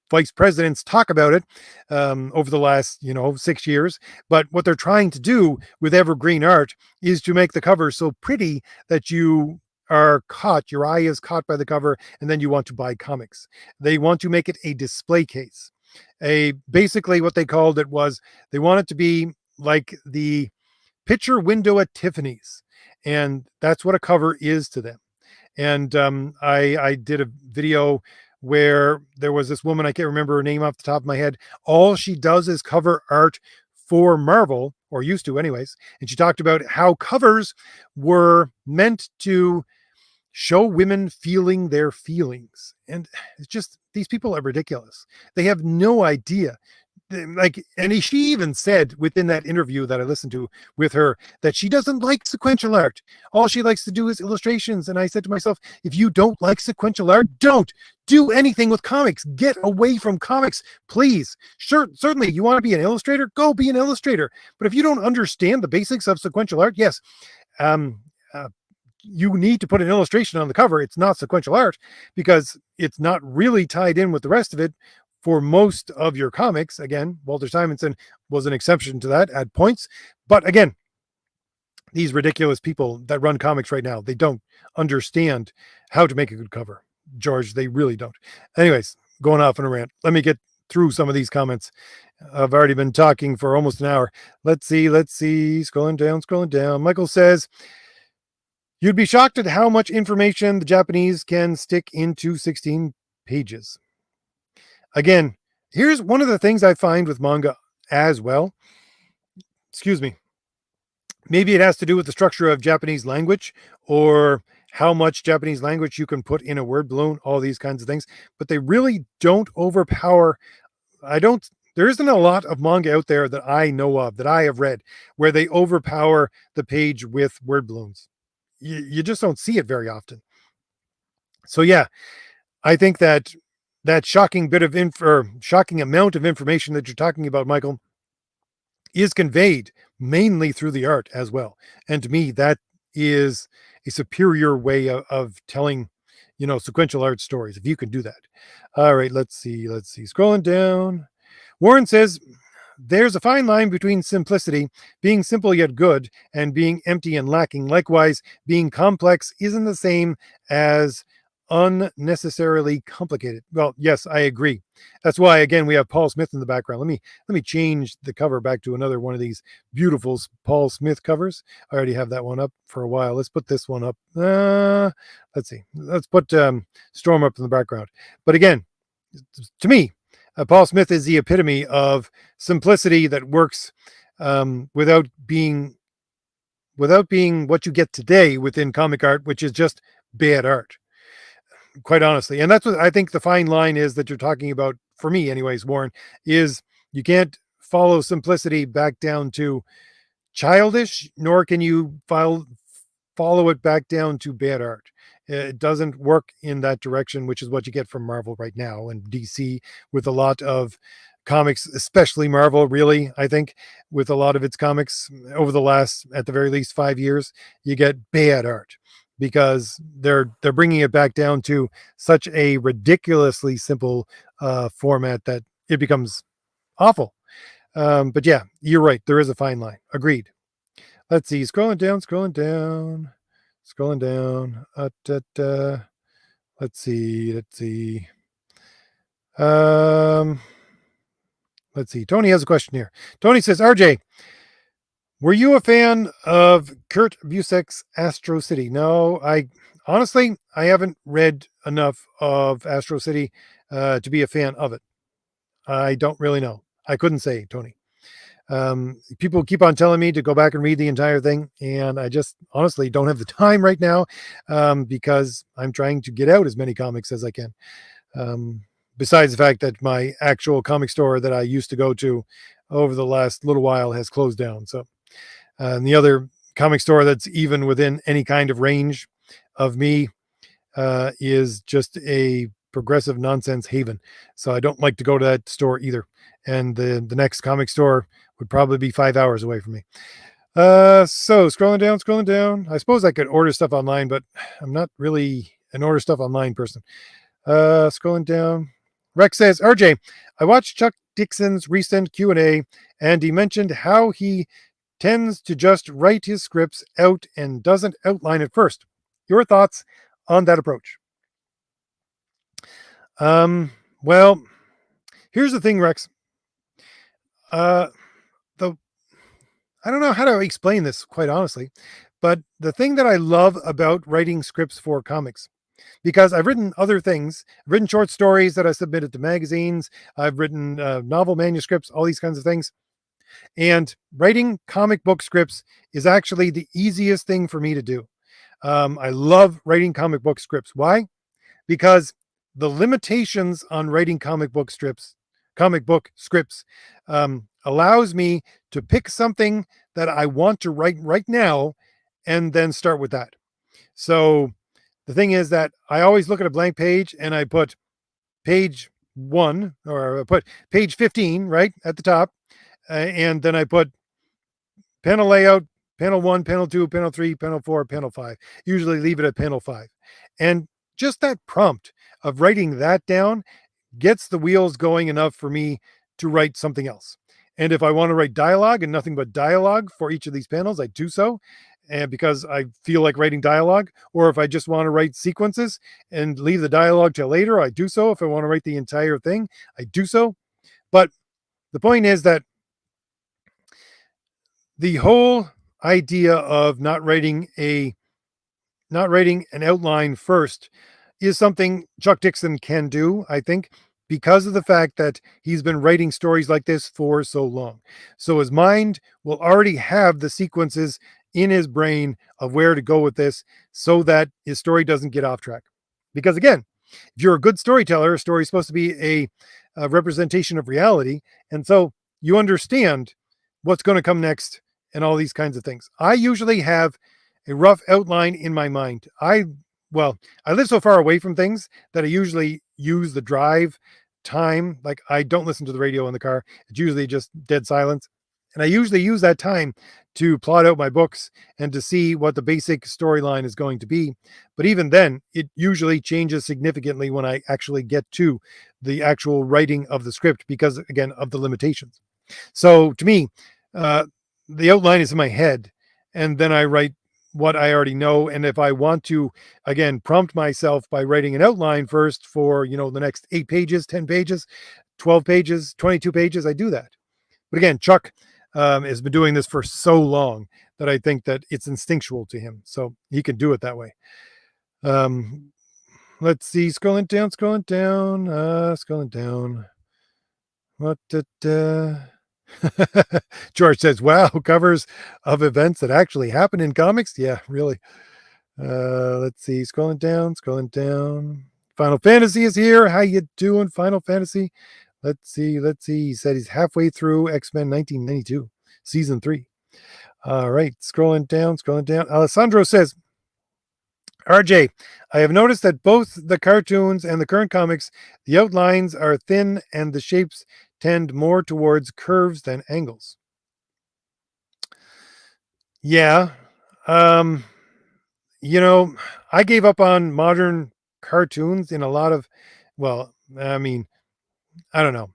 vice presidents talk about it over the last, 6 years. But what they're trying to do with evergreen art is to make the cover so pretty that your eye is caught by the cover, and then you want to buy comics. They want to make it a display case. Basically what they called it was, they want it to be like the picture window at Tiffany's, and that's what a cover is to them. And I did a video where there was this woman, I can't remember her name off the top of my head. All she does is cover art for Marvel, or used to anyways. And she talked about how covers were meant to show women feeling their feelings. And it's just, these people are ridiculous. They have no idea. And she even said within that interview that I listened to with her that she doesn't like sequential art. All she likes to do is illustrations. And I said to myself, if you don't like sequential art, don't do anything with comics. Get away from comics, please. Sure, certainly you want to be an illustrator, go be an illustrator. But if you don't understand the basics of sequential art, yes, you need to put an illustration on the cover. It's not sequential art, because it's not really tied in with the rest of it for most of your comics. Again, Walter Simonson was an exception to that at points. But again, these ridiculous people that run comics right now, they don't understand how to make a good cover. George, they really don't. Anyways, going off on a rant. Let me get through some of these comments. I've already been talking for almost an hour. Let's see. Scrolling down. Michael says, you'd be shocked at how much information the Japanese can stick into 16 pages. Again, here's one of the things I find with manga as well. Excuse me. Maybe it has to do with the structure of Japanese language or how much Japanese language you can put in a word balloon, all these kinds of things. But they really don't overpower. There isn't a lot of manga out there that I know of, that I have read, where they overpower the page with word balloons. You just don't see it very often. So yeah, I think that shocking bit of shocking amount of information that you're talking about, Michael, is conveyed mainly through the art as well. And to me, that is a superior way of telling, sequential art stories, if you can do that. All right, let's see. Scrolling down. Warren says, there's a fine line between simplicity, being simple yet good, and being empty and lacking. Likewise, being complex isn't the same as unnecessarily complicated. Well, yes, I agree. That's why, again, we have Paul Smith in the background. Let me change the cover back to another one of these beautiful Paul Smith covers. I already have that one up for a while. Let's put this one up. Let's see. Let's put Storm up in the background. But again, to me, Paul Smith is the epitome of simplicity that works without being what you get today within comic art, which is just bad art, quite honestly. And that's what I think the fine line is that you're talking about, for me anyways, Warren, is you can't follow simplicity back down to childish, nor can you follow it back down to bad art. It doesn't work in that direction, which is what you get from Marvel right now and DC with a lot of comics, especially Marvel, really, I think, with a lot of its comics over the last, at the very least, 5 years, you get bad art because they're bringing it back down to such a ridiculously simple format that it becomes awful. But yeah, you're right. There is a fine line. Agreed. Let's see. Scrolling down. Let's see. Let's see. Tony has a question here. Tony says, RJ, were you a fan of Kurt Busiek's Astro City? No, I haven't read enough of Astro City to be a fan of it. I don't really know. I couldn't say, Tony. People keep on telling me to go back and read the entire thing, and I just honestly don't have the time right now because I'm trying to get out as many comics as I can. Besides the fact that my actual comic store that I used to go to over the last little while has closed down. So, and the other comic store that's even within any kind of range of me is just a progressive nonsense haven. So I don't like to go to that store either. And the next comic store would probably be 5 hours away from me. So scrolling down. I suppose I could order stuff online, but I'm not really an order stuff online person. Scrolling down. Rex says, RJ, I watched Chuck Dixon's recent Q&A, and he mentioned how he tends to just write his scripts out and doesn't outline at first. Your thoughts on that approach? Well, here's the thing, Rex. I don't know how to explain this, quite honestly, but the thing that I love about writing scripts for comics, because I've written other things, I've written short stories that I submitted to magazines, I've written novel manuscripts, all these kinds of things. And writing comic book scripts is actually the easiest thing for me to do. I love writing comic book scripts. Why? Because the limitations on writing comic book scripts allows me to pick something that I want to write right now and then start with that. So the thing is that I always look at a blank page and I put page 1 or I put page 15 right at the top. And then I put panel layout, panel 1, panel 2, panel 3, panel 4, panel 5. Usually leave it at panel 5. And just that prompt of writing that down gets the wheels going enough for me to write something else. And if I want to write dialogue and nothing but dialogue for each of these panels, I do so. and because I feel like writing dialogue, or if I just want to write sequences and leave the dialogue till later, I do so. If I want to write the entire thing, I do so. But the point is that the whole idea of not writing an outline first is something Chuck Dixon can do, I think, because of the fact that he's been writing stories like this for so long. So his mind will already have the sequences in his brain of where to go with this so that his story doesn't get off track. Because again, if you're a good storyteller, a story is supposed to be a representation of reality. And so you understand what's going to come next and all these kinds of things. I usually have a rough outline in my mind. Well, I live so far away from things that I usually use the drive time. Like I don't listen to the radio in the car. It's usually just dead silence. And I usually use that time to plot out my books and to see what the basic storyline is going to be. But even then, it usually changes significantly when I actually get to the actual writing of the script because, again, of the limitations. So to me, the outline is in my head, and then I write what I already know. And if I want to, again, prompt myself by writing an outline first for, the next 8 pages, 10 pages, 12 pages, 22 pages, I do that. But again, Chuck has been doing this for so long that I think that it's instinctual to him. So he can do it that way. Let's see, scrolling down. What did, George says, wow, covers of events that actually happen in comics. Yeah, really. Let's see, scrolling down. Final Fantasy is here. How you doing, Final Fantasy? Let's see. He said he's halfway through X-Men 1992, season 3. All right, scrolling down. Alessandro says, RJ, I have noticed that both the cartoons and the current comics, the outlines are thin and the shapes tend more towards curves than angles. Yeah. Um, I gave up on modern cartoons in a lot of, well, I mean, I don't know.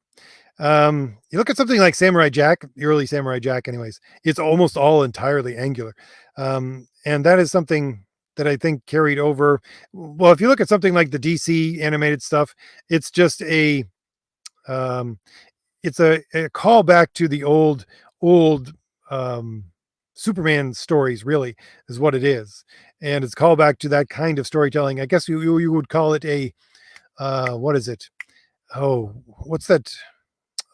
You look at something like Samurai Jack, the early Samurai Jack, anyways, it's almost all entirely angular. And that is something that I think carried over. Well, if you look at something like the DC animated stuff, it's just um, it's a callback to the old um, Superman stories, really, is what it is. And it's callback to that kind of storytelling. I guess you would call it a, what is it? Oh, what's that?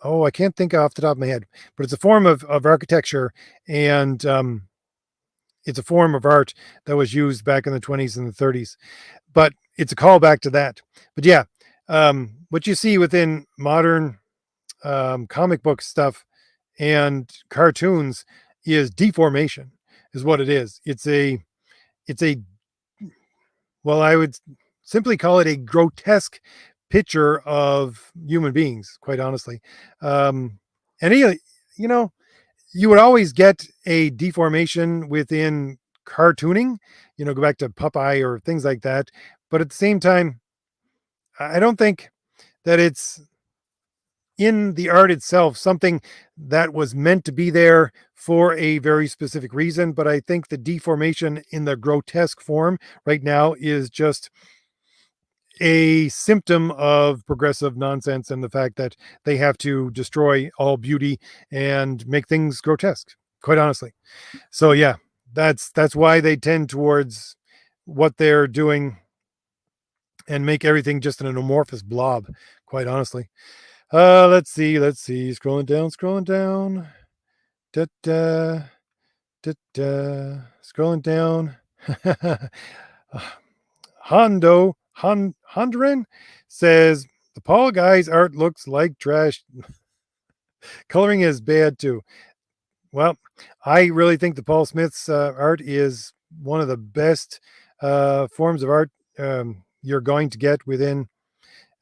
Oh, I can't think off the top of my head, but it's a form of architecture, and it's a form of art that was used back in the 20s and the 30s. But it's a callback to that. But yeah, what you see within modern comic book stuff and cartoons is deformation, is what it is. It's a well, I would simply call it a grotesque picture of human beings, quite honestly. And you know, you would always get a deformation within cartooning, go back to Popeye or things like that. But at the same time, I don't think that it's in the art itself something that was meant to be there for a very specific reason. But I think the deformation in the grotesque form right now is just a symptom of progressive nonsense and the fact that they have to destroy all beauty and make things grotesque, quite honestly. So yeah, that's why they tend towards what they're doing and make everything just an amorphous blob, quite honestly. Let's see. Scrolling down. Da, da, da, da. Scrolling down. Honduran says the Paul guy's art looks like trash. Coloring is bad too. Well, I really think the Paul Smith's art is one of the best forms of art you're going to get within.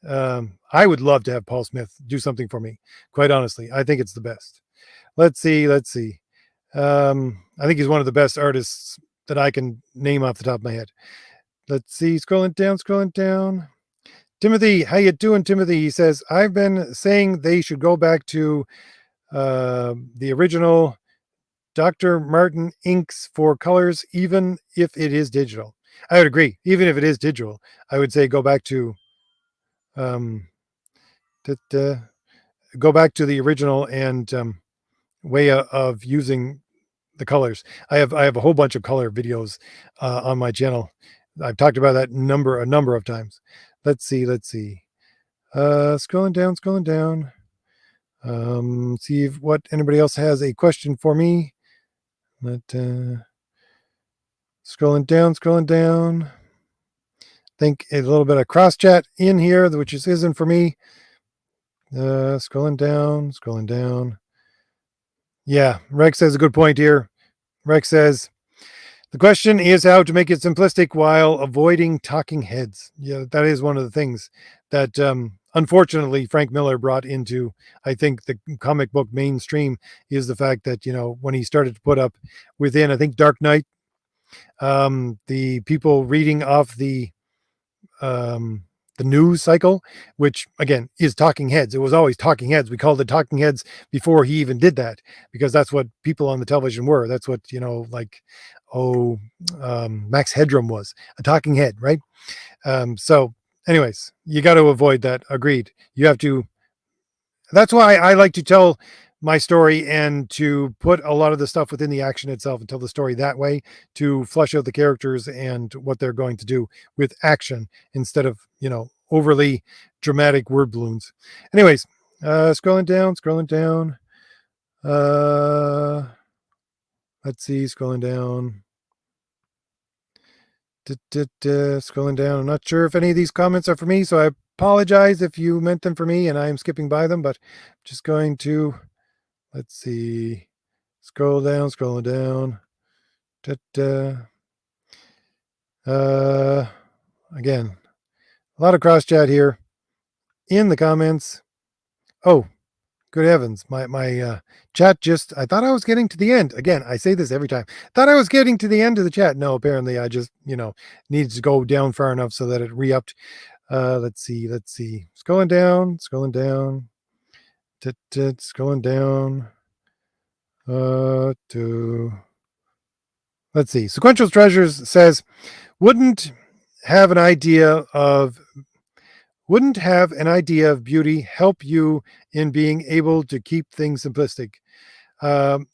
I would love to have Paul Smith do something for me. Quite honestly, I think it's the best. Let's see. I think he's one of the best artists that I can name off the top of my head. Let's see. Scrolling down. Timothy, how you doing, Timothy? He says, I've been saying they should go back to the original Dr. Martin inks for colors, even if it is digital. I would agree. Even if it is digital, I would say go back to um, go back to the original and way of using the colors. I have a whole bunch of color videos on my channel. I've talked about that a number of times. Let's see. Scrolling down. See if what anybody else has a question for me. Scrolling down. Think a little bit of cross chat in here, which isn't for me. Scrolling down. Yeah, Rex has a good point here. Rex says, the question is how to make it simplistic while avoiding talking heads. Yeah, that is one of the things that unfortunately Frank Miller brought into, I think, the comic book mainstream, is the fact that, when he started to put up within, I think, Dark Knight, the people reading off the news cycle, which again is talking heads. It was always talking heads. We called it talking heads before he even did that, because that's what people on the television were. That's what, Max Headroom was, a talking head, right? So anyways, you got to avoid that. Agreed. You have to. That's why I like to tell my story and to put a lot of the stuff within the action itself and tell the story that way, to flesh out the characters and what they're going to do with action instead of, overly dramatic word balloons. Anyways, scrolling down. Let's see, scrolling down. Scrolling down. I'm not sure if any of these comments are for me, so I apologize if you meant them for me and I'm skipping by them, but I'm just going to, let's see, scrolling down. Again, a lot of cross chat here in the comments. Oh, good heavens. My chat I thought I was getting to the end. Again, I say this every time. Thought I was getting to the end of the chat. No, apparently I just, needs to go down far enough so that it re-upped. Let's see. Scrolling down. Scrolling down. Let's see. Sequential Treasures says, wouldn't have an idea of beauty help you in being able to keep things simplistic?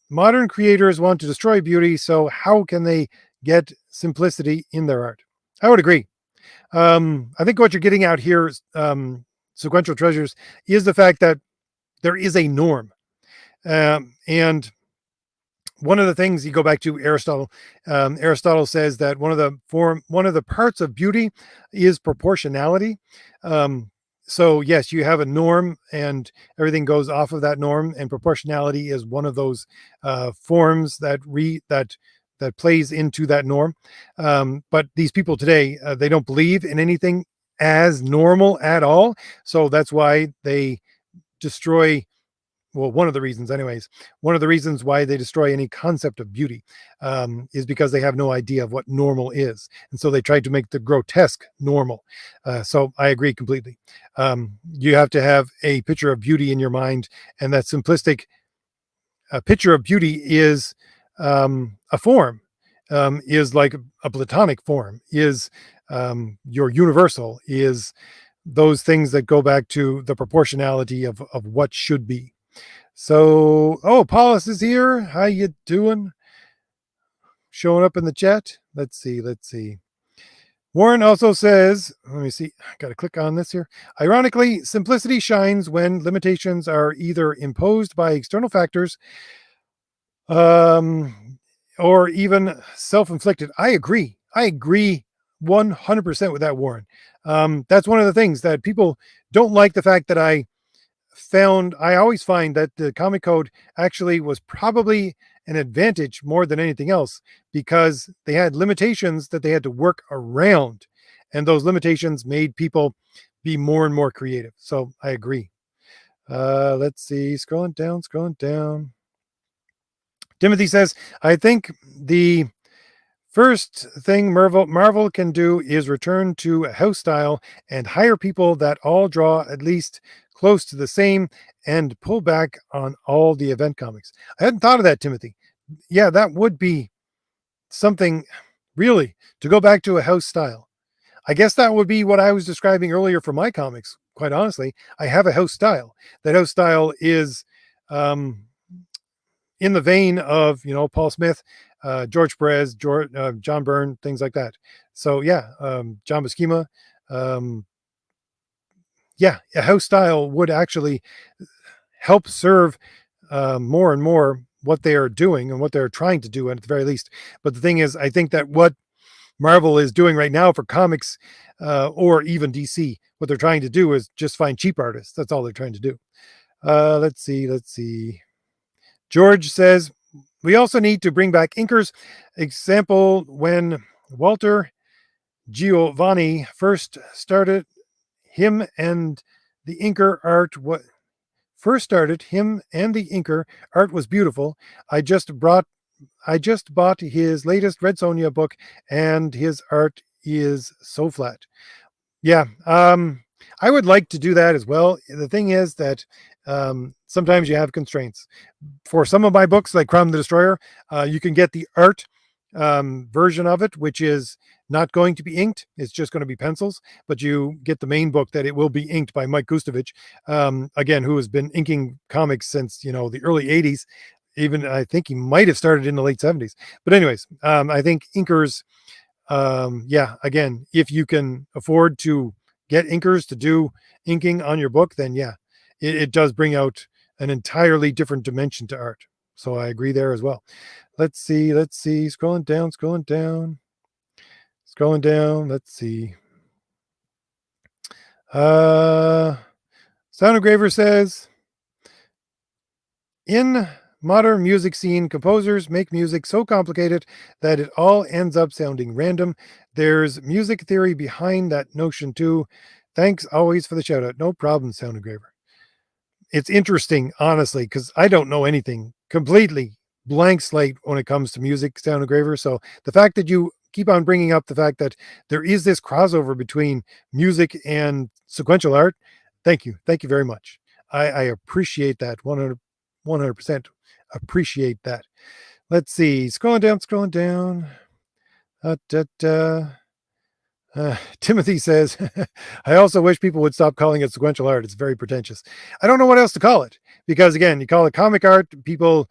Modern creators want to destroy beauty, so how can they get simplicity in their art? I would agree. I think what you're getting out here, Sequential Treasures, is the fact that there is a norm. And one of the things, you go back to Aristotle. Aristotle says that one of the parts of beauty is proportionality. So yes, you have a norm, and everything goes off of that norm, and proportionality is one of those forms that plays into that norm. But these people today, they don't believe in anything as normal at all. So that's why they destroy. Well, one of the reasons why they destroy any concept of beauty is because they have no idea of what normal is. And so they tried to make the grotesque normal. So I agree completely. You have to have a picture of beauty in your mind, and that simplistic picture of beauty is a form, is like a platonic form, is your universal, is those things that go back to the proportionality of what should be. So, Paulus is here. How you doing? Showing up in the chat. Let's see. Warren also says, let me see. I got to click on this here. Ironically, simplicity shines when limitations are either imposed by external factors, or even self-inflicted. I agree 100% with that, Warren. That's one of the things that people don't like, the fact that I always find that the comic code actually was probably an advantage more than anything else, because they had limitations that they had to work around, and those limitations made people be more and more creative. So I agree. Let's see, scrolling down. Timothy says, I think the first thing Marvel can do is return to a house style and hire people that all draw at least close to the same, and pull back on all the event comics. I hadn't thought of that, Timothy. yeah, that would be something really to go back to a house style. I guess that would be what I was describing earlier for my comics. Quite honestly, I have a house style. That house style is um, in the vein of Paul Smith, George Perez, John Byrne, things like that. So yeah, John Buscema. Um, yeah, a house style would actually help serve more and more what they are doing and what they're trying to do at the very least. But the thing is, I think that what Marvel is doing right now for comics, or even DC, what they're trying to do is just find cheap artists. That's all they're trying to do. Let's see. Let's see. George says, we also need to bring back inkers. Example, when Walter Giovanni first started, him and the inker art, what first started, him and the inker art was beautiful. I just bought his latest Red Sonja book, and his art is so flat. Yeah, I would like to do that as well. The thing is that sometimes you have constraints. For some of my books, like Crumb the Destroyer, you can get the art version of it, which is not going to be inked. It's just going to be pencils, but you get the main book that it will be inked by Mike Gustovich, again, who has been inking comics since the early 80s. Even I think he might have started in the late 70s. But anyways, I think inkers, yeah, again, if you can afford to get inkers to do inking on your book, then yeah, it does bring out an entirely different dimension to art. So I agree there as well. Let's see. Scrolling down. Let's see. Sound Engraver says, in modern music scene, composers make music so complicated that it all ends up sounding random. There's music theory behind that notion too. Thanks always for the shout out. No problem, Sound Engraver. It's interesting, honestly, because I don't know anything. Completely blank slate when it comes to music, Sound Engraver. So the fact that you keep on bringing up the fact that there is this crossover between music and sequential art, thank you very much. I appreciate that 100% appreciate that. Let's see, scrolling down. Da, da. Timothy says, I also wish people would stop calling it sequential art. It's very pretentious. I don't know what else to call it, because again, you call it comic art, people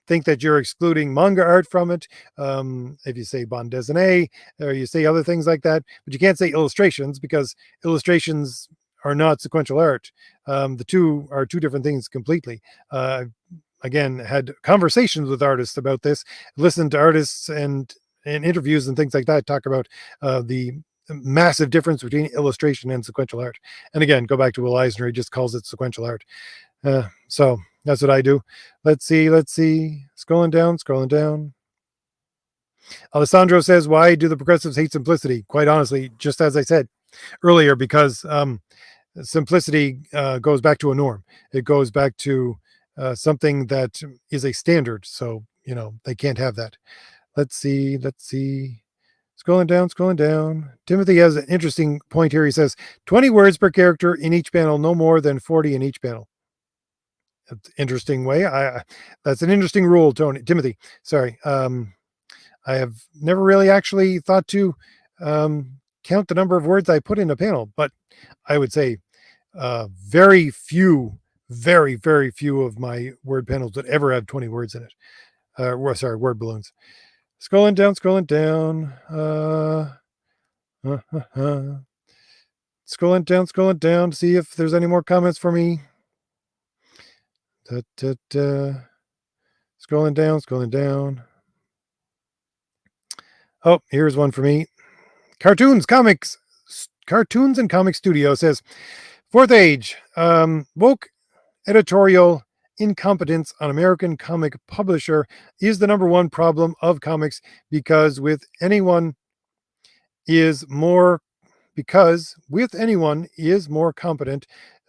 think that you're excluding manga art from it. If you say bande dessinée, or you say other things like that, but you can't say illustrations, because illustrations are not sequential art. The two are two different things completely. Again, had conversations with artists about this, listened to artists and interviews and things like that, talk about the massive difference between illustration and sequential art. And again, go back to Will Eisner, he just calls it sequential art. So that's what I do. Let's see. Scrolling down. Alessandro says, why do the progressives hate simplicity? Quite honestly, just as I said earlier, because simplicity goes back to a norm. It goes back to something that is a standard. So, they can't have that. Let's see. Scrolling down. Timothy has an interesting point here. He says 20 words per character in each panel, no more than 40 in each panel. That's an interesting way. That's an interesting rule, Timothy. Sorry. I have never really actually thought to count the number of words I put in a panel, but I would say very few of my word panels would ever have 20 words in it. Word balloons. Scrolling down. Scrolling down to see if there's any more comments for me. Scrolling down. Oh, here's one for me. Cartoons and Comic Studio says, Fourth Age, woke editorial incompetence on American comic publisher is the number one problem of comics, because with anyone is more competent,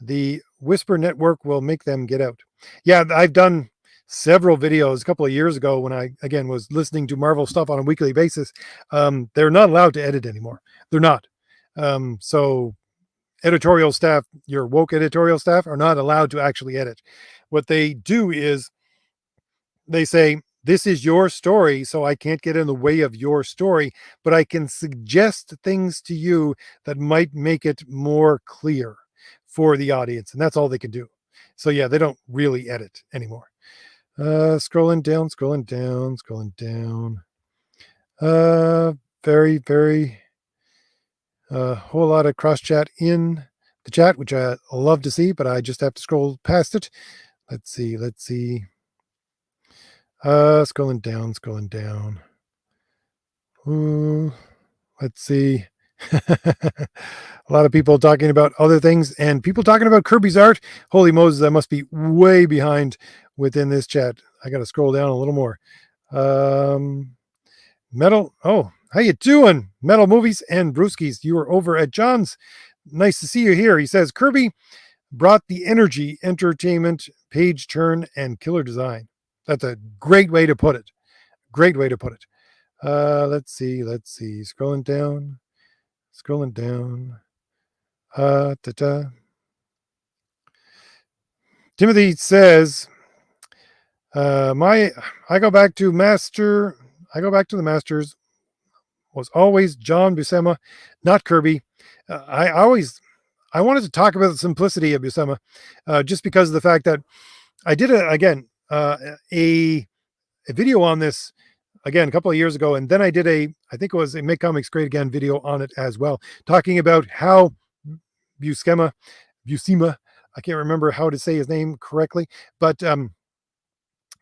the Whisper Network will make them get out. Yeah, I've done several videos a couple of years ago when I, again, was listening to Marvel stuff on a weekly basis. They're not allowed to edit anymore. They're not. So editorial staff, your woke editorial staff, are not allowed to actually edit. What they do is they say, this is your story, so I can't get in the way of your story, but I can suggest things to you that might make it more clear for the audience. And that's all they can do. So yeah, they don't really edit anymore. Scrolling down, scrolling down, scrolling down. Very, very, whole lot of cross chat in the chat, which I love to see, but I just have to scroll past it. Let's see, let's see. Scrolling down, scrolling down. Ooh, let's see. A lot of people talking about other things and people talking about Kirby's art. Holy Moses, I must be way behind within this chat. I got to scroll down a little more. Metal. Oh, how you doing? Metal Movies and Brewskis. You are over at John's. Nice to see you here. He says Kirby brought the energy, entertainment, page turn, and killer design. That's a great way to put it. Great way to put it. Let's see. Let's see. Scrolling down. Scrolling down. Timothy says, I go back to the Masters was always John Buscema, not Kirby. I wanted to talk about the simplicity of Buscema, just because of the fact that I did a video on this again a couple of years ago, and then I did I think it was a Make Comics Great Again video on it as well, talking about how Buscema, I can't remember how to say his name correctly, but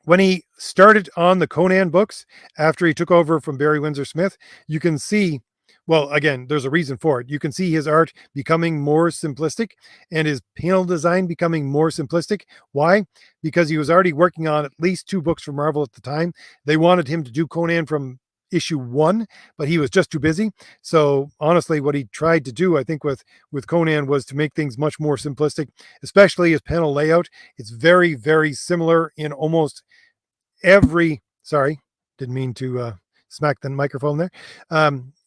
when he started on the Conan books after he took over from Barry Windsor Smith, you can see, well, again, there's a reason for it. You can see his art becoming more simplistic and his panel design becoming more simplistic. Why? Because he was already working on at least 2 books for Marvel at the time. They wanted him to do Conan from issue 1, but he was just too busy. So honestly, what he tried to do, I think, with Conan was to make things much more simplistic, especially his panel layout. It's very, very similar in almost every, sorry, didn't mean to smack the microphone there.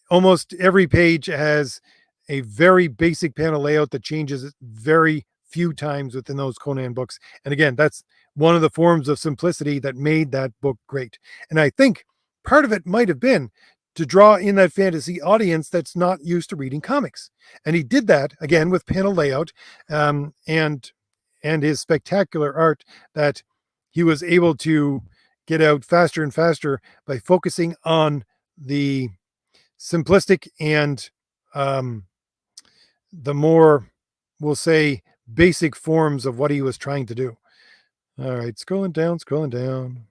Almost every page has a very basic panel layout that changes very few times within those Conan books. And again, that's one of the forms of simplicity that made that book great. And I think part of it might have been to draw in that fantasy audience that's not used to reading comics. And he did that again with panel layout, and his spectacular art that he was able to get out faster and faster by focusing on the simplistic and the more, we'll say, basic forms of what he was trying to do. All right, scrolling down, scrolling down.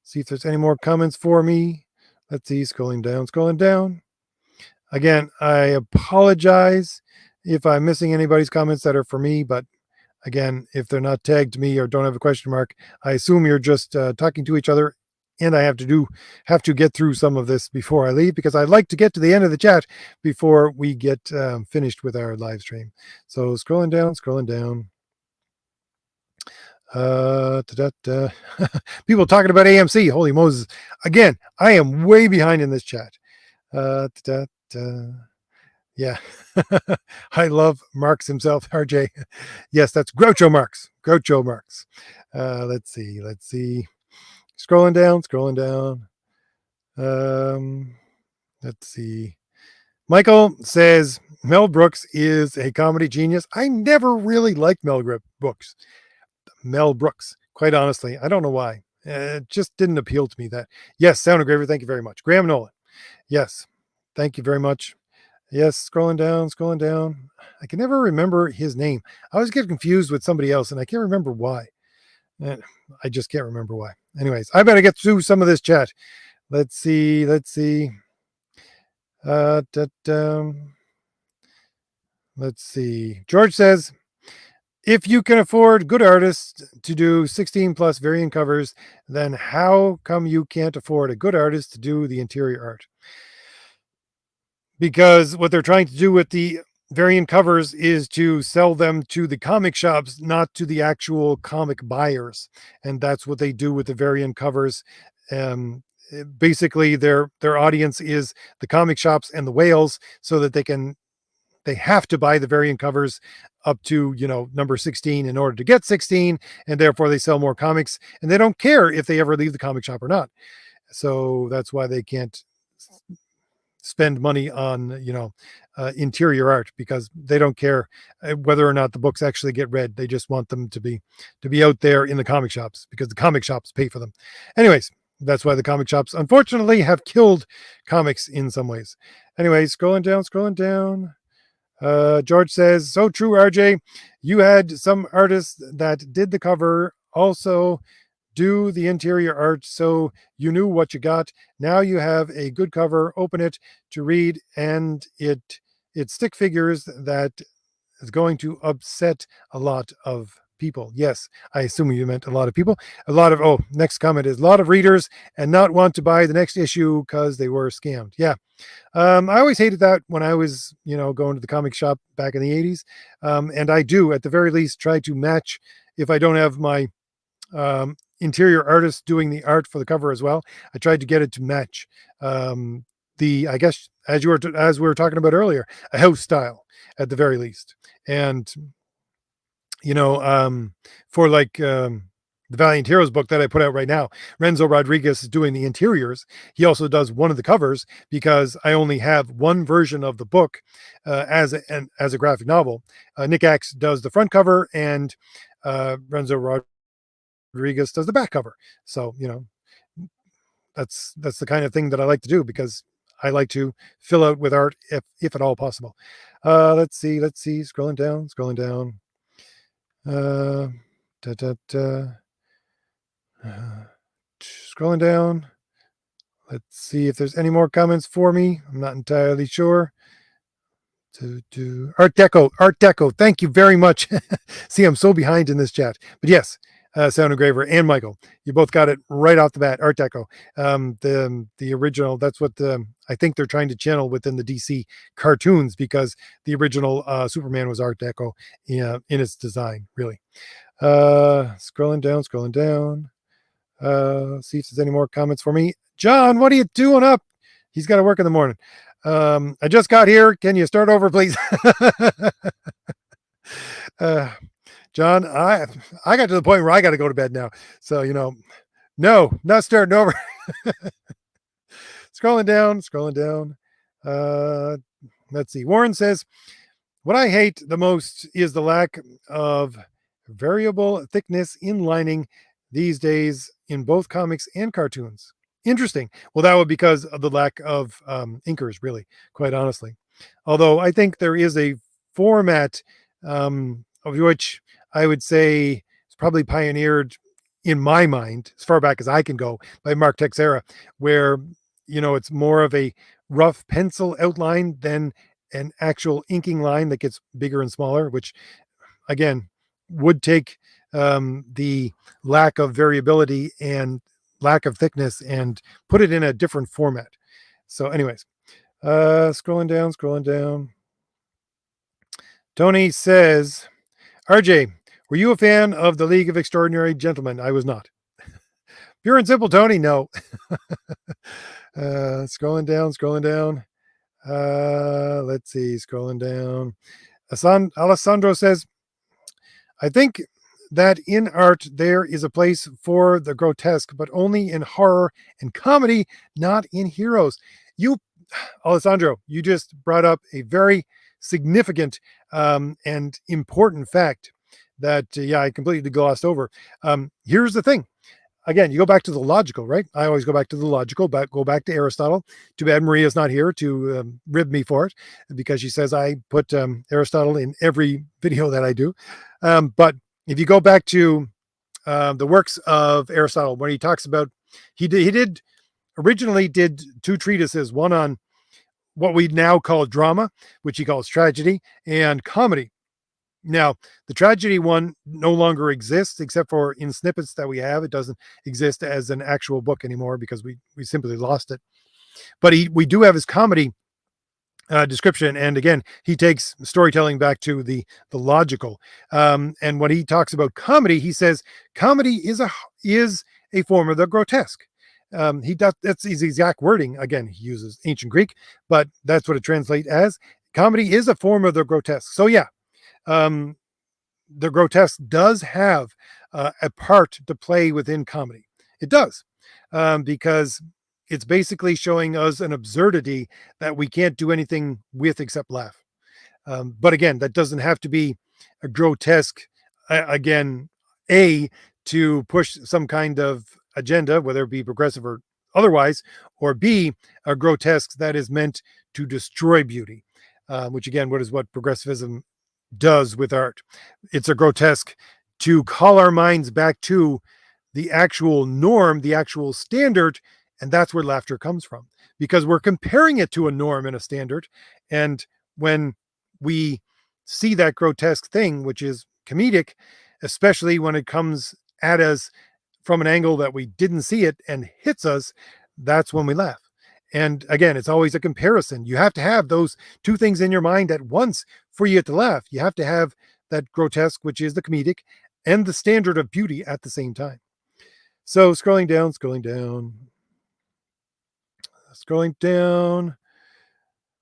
See if there's any more comments for me. Let's see, scrolling down, scrolling down. Again, I apologize if I'm missing anybody's comments that are for me, but again, if they're not tagged to me or don't have a question mark, I assume you're just talking to each other, and I have to get through some of this before I leave, because I'd like to get to the end of the chat before we get finished with our live stream. So scrolling down, scrolling down. People talking about AMC. Holy Moses. Again, I am way behind in this chat. Yeah. I love Marx himself, RJ. Yes, that's Groucho Marx. Groucho Marx. Let's see. Scrolling down. Let's see. Michael says Mel Brooks is a comedy genius. I never really liked Mel Brooks, quite honestly. I don't know why. It just didn't appeal to me. That. Yes, Sound Engraver, thank you very much. Graham Nolan. Yes, thank you very much. Yes, scrolling down. I can never remember his name. I always get confused with somebody else, and I can't remember why. I just can't remember why. Anyways, I better get through some of this chat. Let's see. Let's see. George says, if you can afford good artists to do 16 plus variant covers, then how come you can't afford a good artist to do the interior art? Because what they're trying to do with the variant covers is to sell them to the comic shops, not to the actual comic buyers. And that's what they do with the variant covers. Basically, their audience is the comic shops and the whales, so that they can they have to buy the variant covers up to, number 16 in order to get 16, and therefore they sell more comics, and they don't care if they ever leave the comic shop or not. So that's why they can't spend money on, interior art, because they don't care whether or not the books actually get read. They just want them to be out there in the comic shops, because the comic shops pay for them. Anyways, that's why the comic shops, unfortunately, have killed comics in some ways. Anyways, scrolling down. George says, so true, RJ. You had some artists that did the cover also do the interior art, so you knew what you got. Now you have a good cover, open it to read, and it's stick figures that is going to upset a lot of people. Yes, I assume you meant a lot of people. Next comment is a lot of readers and not want to buy the next issue because they were scammed. Yeah. I always hated that when I was, going to the comic shop back in the 80s. And I do, at the very least, try to match, if I don't have my interior artist doing the art for the cover as well, I tried to get it to match I guess, as we were talking about earlier, a house style at the very least. And for the Valiant Heroes book that I put out right now, Renzo Rodriguez is doing the interiors. He also does one of the covers, because I only have one version of the book as a graphic novel. Nick Axe does the front cover, and Renzo Rodriguez does the back cover. So, that's the kind of thing that I like to do, because I like to fill out with art if at all possible. Let's see, scrolling down. Scrolling down. Let's see if there's any more comments for me. I'm not entirely sure. Art Deco. Thank you very much. See, I'm so behind in this chat. But yes, Sound Engraver and Michael, you both got it right off the bat. Art Deco. The original, that's what I think they're trying to channel within the DC cartoons, because the original Superman was Art Deco in its design, really. Scrolling down. See if there's any more comments for me. John, what are you doing up? He's got to work in the morning. I just got here. Can you start over, please? John, I got to the point where I got to go to bed now. So, no, not starting over. Scrolling down. Let's see. Warren says, what I hate the most is the lack of variable thickness in lining these days in both comics and cartoons. Interesting. Well, that would be because of the lack of inkers, really, quite honestly. Although I think there is a format of which I would say is probably pioneered, in my mind, as far back as I can go, by Mark Texeira, where, it's more of a rough pencil outline than an actual inking line that gets bigger and smaller, which, again, would take the lack of variability and lack of thickness and put it in a different format. So anyways, scrolling down. Tony says, RJ, were you a fan of the League of Extraordinary Gentlemen? I was not. Pure and simple, Tony, no. Scrolling down. Let's see, scrolling down. Alessandro says, I think that in art there is a place for the grotesque, but only in horror and comedy, not in heroes. Alessandro, you just brought up a very significant and important fact that I completely glossed over. Here's the thing. Again, you go back to the logical, right? I always go back to the logical, go back to Aristotle. Too bad Maria's not here to rib me for it, because she says I put Aristotle in every video that I do. But if you go back to the works of Aristotle, when he talks about, he originally did two treatises, one on what we now call drama, which he calls tragedy, and comedy. Now, the tragedy one no longer exists, except for in snippets that we have. It doesn't exist as an actual book anymore, because we simply lost it. But we do have his comedy description, and again, he takes storytelling back to the logical. And when he talks about comedy, he says comedy is a form of the grotesque. That's his exact wording. Again, he uses ancient Greek, but that's what it translates as. comedy is a form of the grotesque. So yeah, um, the grotesque does have a part to play within comedy. It does, because it's basically showing us an absurdity that we can't do anything with except laugh. But again, that doesn't have to be a grotesque, again, A, to push some kind of agenda, whether it be progressive or otherwise, or B, a grotesque that is meant to destroy beauty, which again, what is what progressivism does with art. It's a grotesque to call our minds back to the actual norm, the actual standard, and that's where laughter comes from because we're comparing it to a norm and a standard. And when we see that grotesque thing, which is comedic, especially when it comes at us from an angle that we didn't see it and hits us, that's when we laugh. And again, it's always a comparison. You have to have those two things in your mind at once for you to laugh. You have to have that grotesque, which is the comedic, and the standard of beauty at the same time. So scrolling down, scrolling down, scrolling down.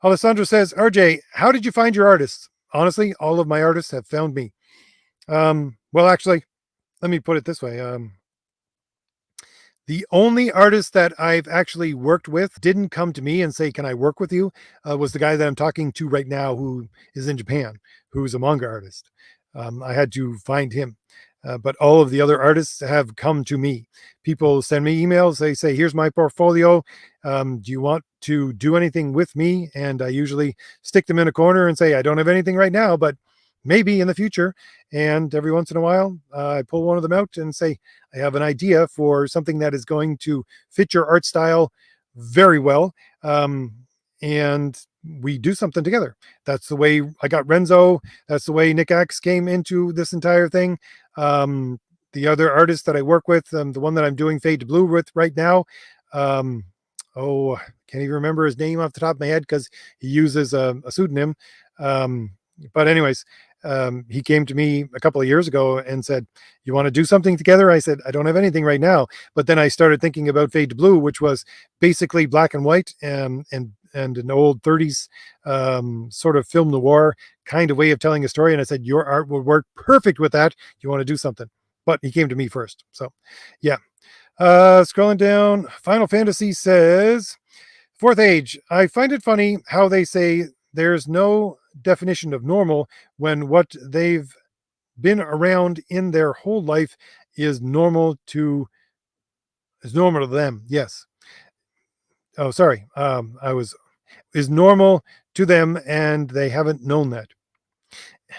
Alessandro says, RJ, how did you find your artists? Honestly, all of my artists have found me. Well, actually, let me put it this way. The only artist that I've actually worked with didn't come to me and say, "Can I work with you?" Was the guy that I'm talking to right now, who is in Japan, who's a manga artist. I had to find him, but all of the other artists have come to me. People send me emails. They say, "Here's my portfolio. Do you want to do anything with me?" And I usually stick them in a corner and say, "I don't have anything right now, but maybe in the future." And every once in a while, I pull one of them out and say, I have an idea for something that is going to fit your art style very well. And we do something together. That's the way I got Renzo. That's the way Nick Axe came into this entire thing. The other artist that I work with, the one that I'm doing Fade to Blue with right now, um, oh, can't even remember his name off the top of my head because he uses a pseudonym. But anyways, he came to me a couple of years ago and said, "You want to do something together?" I said, "I don't have anything right now." But then I started thinking about Fade to Blue, which was basically black and white, and an old 30s sort of film noir kind of way of telling a story. And I said, "Your art would work perfect with that. You want to do something?" But he came to me first. So yeah. Scrolling down, Final Fantasy says, Fourth Age, I find it funny how they say there's no definition of normal when what they've been around in their whole life is normal to them. Yes. Oh, sorry. I was is normal to them and they haven't known that.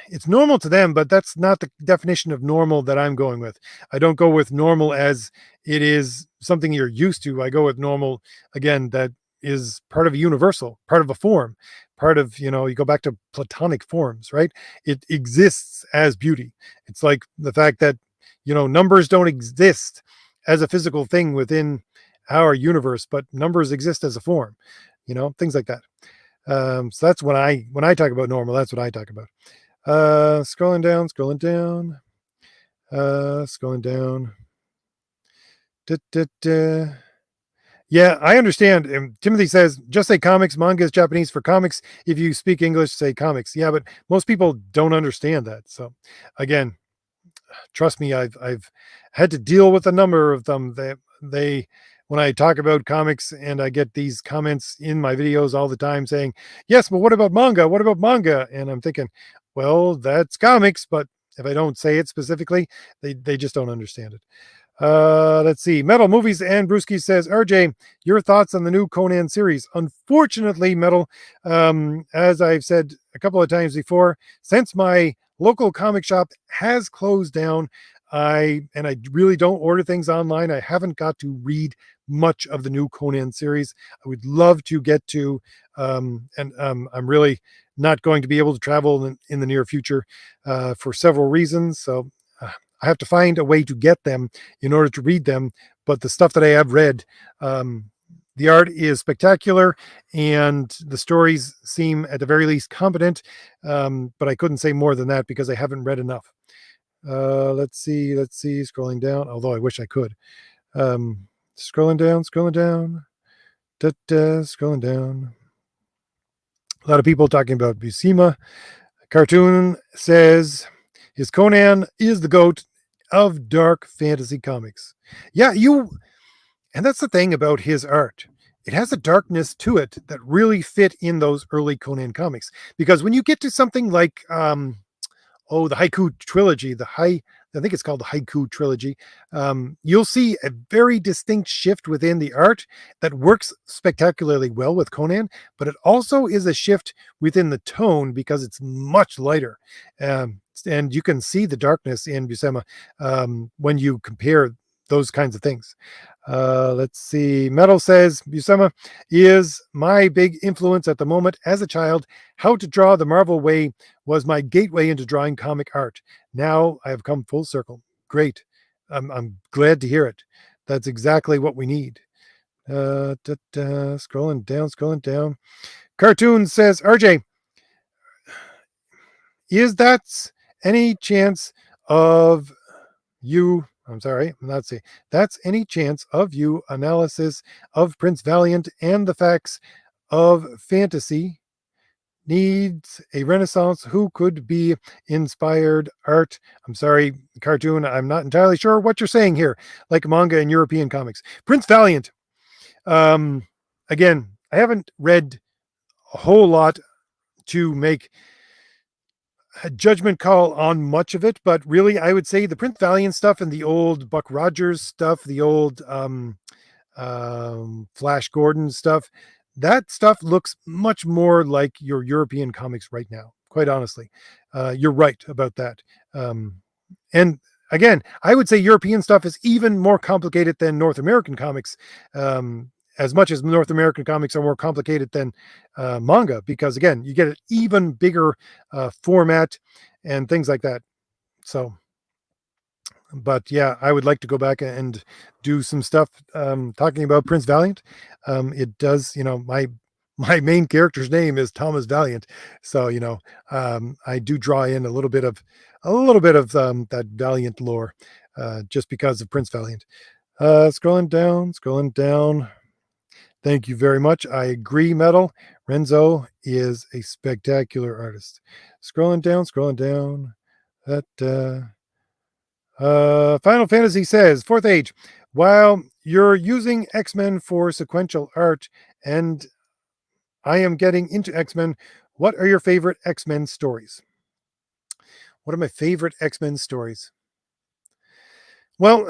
It's normal to them, but that's not the definition of normal that I'm going with. I don't go with normal as it is something you're used to. I go with normal again that is part of a universal, part of a form, part of, you go back to platonic forms, right? It exists as beauty. It's like the fact that, numbers don't exist as a physical thing within our universe, but numbers exist as a form, things like that. So that's when I talk about normal, that's what I talk about. Scrolling down, scrolling down, scrolling down. Da, da, da. Yeah, I understand. Timothy says, just say comics. Manga is Japanese for comics. If you speak English, say comics. Yeah, but most people don't understand that. So, again, trust me, I've had to deal with a number of them. They when I talk about comics and I get these comments in my videos all the time saying, "Yes, but what about manga? What about manga?" And I'm thinking, well, that's comics, but if I don't say it specifically, they just don't understand it. Let's see. Metal Movies and Brewski says, RJ, your thoughts on the new Conan series? Unfortunately, Metal, as I've said a couple of times before, since my local comic shop has closed down, I really don't order things online. I haven't got to read much of the new Conan series. I would love to get to, and I'm really not going to be able to travel in the near future for several reasons. So I have to find a way to get them in order to read them. But the stuff that I have read, the art is spectacular and the stories seem at the very least competent. But I couldn't say more than that because I haven't read enough. Let's see, scrolling down, although I wish I could. Scrolling down, scrolling down, scrolling down. A lot of people talking about Buscema. Cartoon says his Conan is the GOAT of dark fantasy comics. Yeah, and that's the thing about his art. It has a darkness to it that really fit in those early Conan comics. Because when you get to something like the haiku trilogy, I think it's called the haiku trilogy. You'll see a very distinct shift within the art that works spectacularly well with Conan, but it also is a shift within the tone because it's much lighter. And you can see the darkness in Buscema when you compare those kinds of things. Let's see. Metal says Buscema is my big influence at the moment as a child. How to Draw the Marvel Way was my gateway into drawing comic art. Now I have come full circle. Great. I'm glad to hear it. That's exactly what we need. Scrolling down. Cartoon says, RJ, is that any chance of you? I'm sorry, I'm not saying that's any chance of you analysis of Prince Valiant and the facts of fantasy needs a renaissance. Who could be inspired art? I'm sorry, Cartoon, I'm not entirely sure what you're saying here, like manga and European comics. Prince Valiant, again, I haven't read a whole lot to make a judgment call on much of it, but really I would say the Prince Valiant stuff and the old Buck Rogers stuff, the old Flash Gordon stuff, that stuff looks much more like your European comics right now. Quite honestly, you're right about that. And again, I would say European stuff is even more complicated than North American comics. As much as North American comics are more complicated than manga, because again, you get an even bigger format and things like that. So, but yeah, I would like to go back and do some stuff talking about Prince Valiant. It does, my main character's name is Thomas Valiant, so I do draw in a little bit of that Valiant lore just because of Prince Valiant. Scrolling down. Thank you very much. I agree, Metal. Renzo is a spectacular artist. Scrolling down. That Final Fantasy says, Fourth Age, while you're using X-Men for sequential art and I am getting into X-Men, what are your favorite X-Men stories? What are my favorite X-Men stories? Well,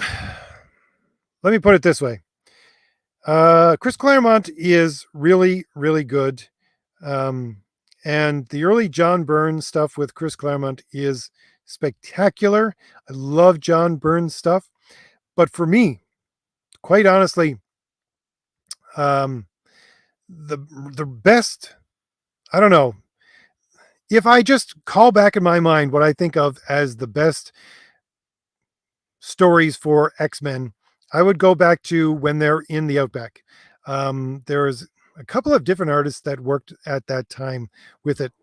let me put it this way. Chris Claremont is really, really good. And the early John Byrne stuff with Chris Claremont is spectacular. I love John Byrne stuff. But for me, quite honestly, the best, I don't know, if I just call back in my mind what I think of as the best stories for X-Men, I would go back to when they're in the Outback. There's a couple of different artists that worked at that time with it,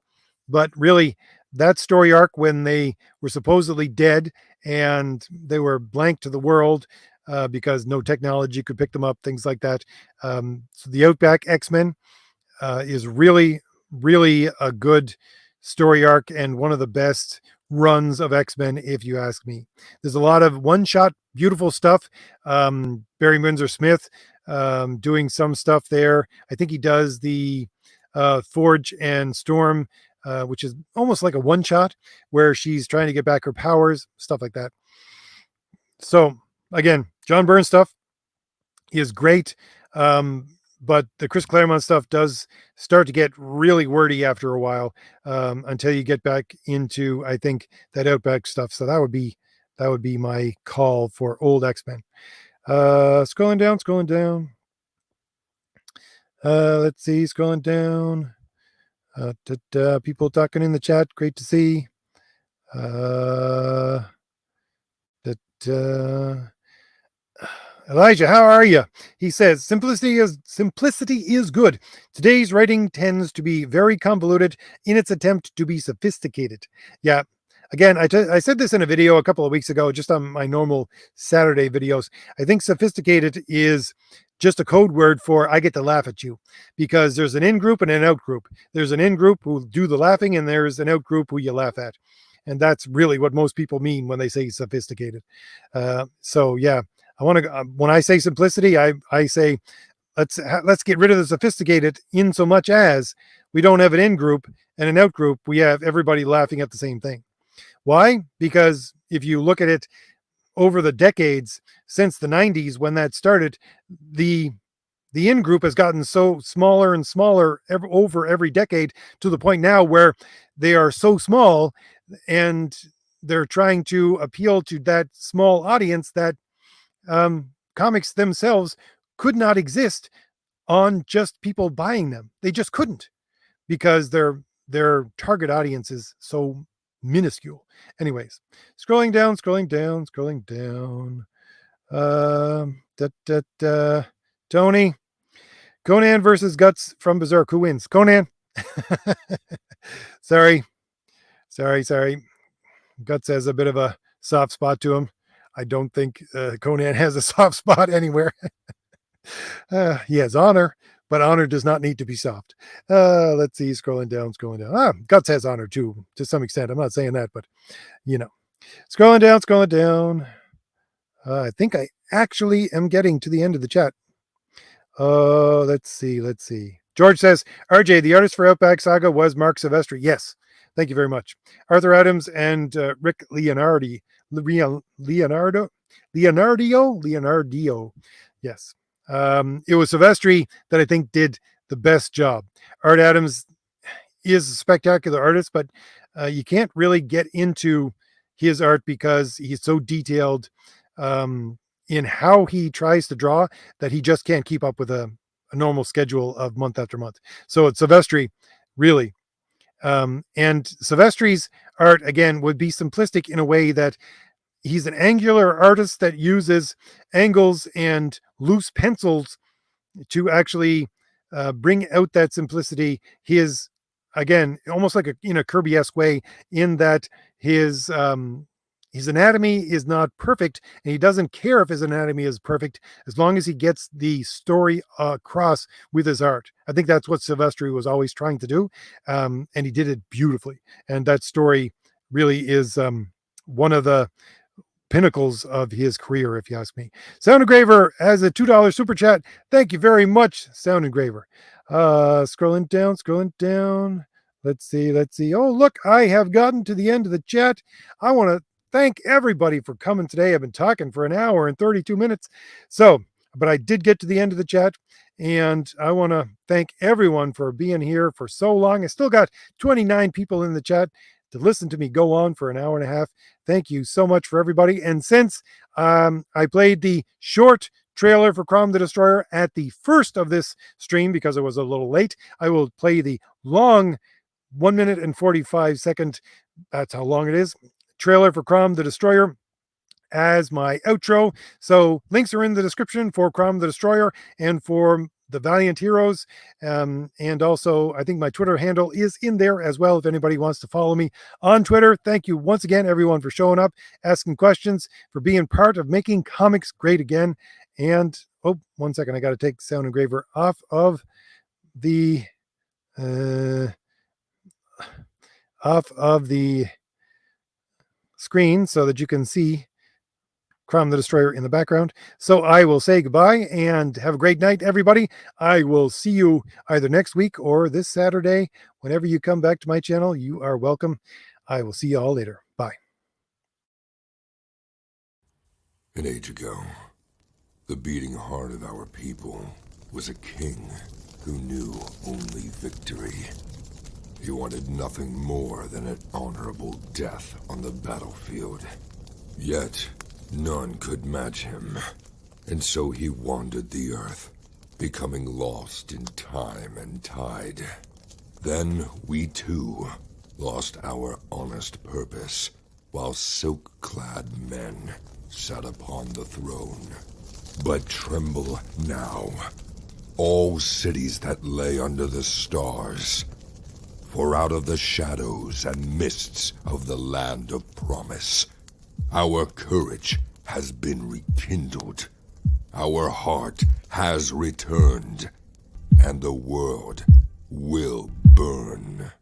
but really that story arc when they were supposedly dead and they were blank to the world because no technology could pick them up, things like that. So the Outback X-Men is really, really a good story arc and one of the best runs of X-Men, if you ask me. There's a lot of one-shot, beautiful stuff. Barry Windsor Smith doing some stuff there. I think he does the Forge and Storm, which is almost like a one-shot where she's trying to get back her powers, stuff like that. So again, John Byrne stuff is great. But the Chris Claremont stuff does start to get really wordy after a while until you get back into, I think, that Outback stuff. So that would be my call for old X-Men. Scrolling down. Let's see, scrolling down. People talking in the chat. Great to see. Elijah, how are you? He says, simplicity is good. Today's writing tends to be very convoluted in its attempt to be sophisticated. Yeah. Again, I said this in a video a couple of weeks ago, just on my normal Saturday videos. I think sophisticated is just a code word for I get to laugh at you, because there's an in group and an out group. There's an in group who do the laughing, and there's an out group who you laugh at. And that's really what most people mean when they say sophisticated. So yeah, I want to, when I say simplicity, I say, let's get rid of the sophisticated, in so much as we don't have an in group and an out group. We have everybody laughing at the same thing. Why? Because if you look at it over the decades since the 90s, when that started, the in group has gotten so smaller and smaller over every decade, to the point now where they are so small, and they're trying to appeal to that small audience that comics themselves could not exist on just people buying them. They just couldn't, because their target audience is so minuscule. Anyways, scrolling down. Tony, Conan versus Guts from Berserk. Who wins? Conan. Sorry. Guts has a bit of a soft spot to him. I don't think Conan has a soft spot anywhere. He has honor, but honor does not need to be soft. Let's see, scrolling down. Guts has honor too, to some extent. I'm not saying that, but scrolling down. I think I actually am getting to the end of the chat. Let's see. George says, RJ, the artist for Outback Saga was Mark Silvestri. Yes. Thank you very much. Arthur Adams and Rick Leonardo. Yes. It was Silvestri that I think did the best job. Art Adams is a spectacular artist, but you can't really get into his art because he's so detailed in how he tries to draw that he just can't keep up with a normal schedule of month after month. So it's Silvestri, really. And Silvestri's art, again, would be simplistic in a way that he's an angular artist that uses angles and loose pencils to actually bring out that simplicity. His, again, almost like in a Kirby-esque way, in that his anatomy is not perfect, and he doesn't care if his anatomy is perfect as long as he gets the story across with his art. I think that's what Silvestri was always trying to do, and he did it beautifully. And that story really is one of the pinnacles of his career, if you ask me. Sound Engraver has a $2 super chat. Thank you very much, Sound Engraver. Scrolling down. Let's see. Oh, look, I have gotten to the end of the chat. I want to thank everybody for coming today. I've been talking for an hour and 32 minutes. But I did get to the end of the chat, and I want to thank everyone for being here for so long. I still got 29 people in the chat to listen to me go on for an hour and a half. Thank you so much for everybody. And since I played the short trailer for Crom the Destroyer at the first of this stream because it was a little late, I will play the long 1 minute and 45 second, that's how long it is, trailer for Crom the Destroyer as my outro. So links are in the description for Crom the Destroyer and for the Valiant Heroes. And also, I think my Twitter handle is in there as well if anybody wants to follow me on Twitter. Thank you once again, everyone, for showing up, asking questions, for being part of making comics great again. And, oh, 1 second, I got to take Sound Engraver off of the screen so that you can see Crom the Destroyer in the background. So I will say goodbye and have a great night, everybody. I will see you either next week or this Saturday. Whenever you come back to my channel, you are welcome. I will see you all later. Bye. An age ago, the beating heart of our people was a king who knew only victory. He wanted nothing more than an honorable death on the battlefield. Yet, none could match him, and so he wandered the earth, becoming lost in time and tide. Then we too lost our honest purpose, while silk-clad men sat upon the throne. But tremble now, all cities that lay under the stars, for out of the shadows and mists of the land of promise, our courage has been rekindled, Our heart has returned, and the world will burn.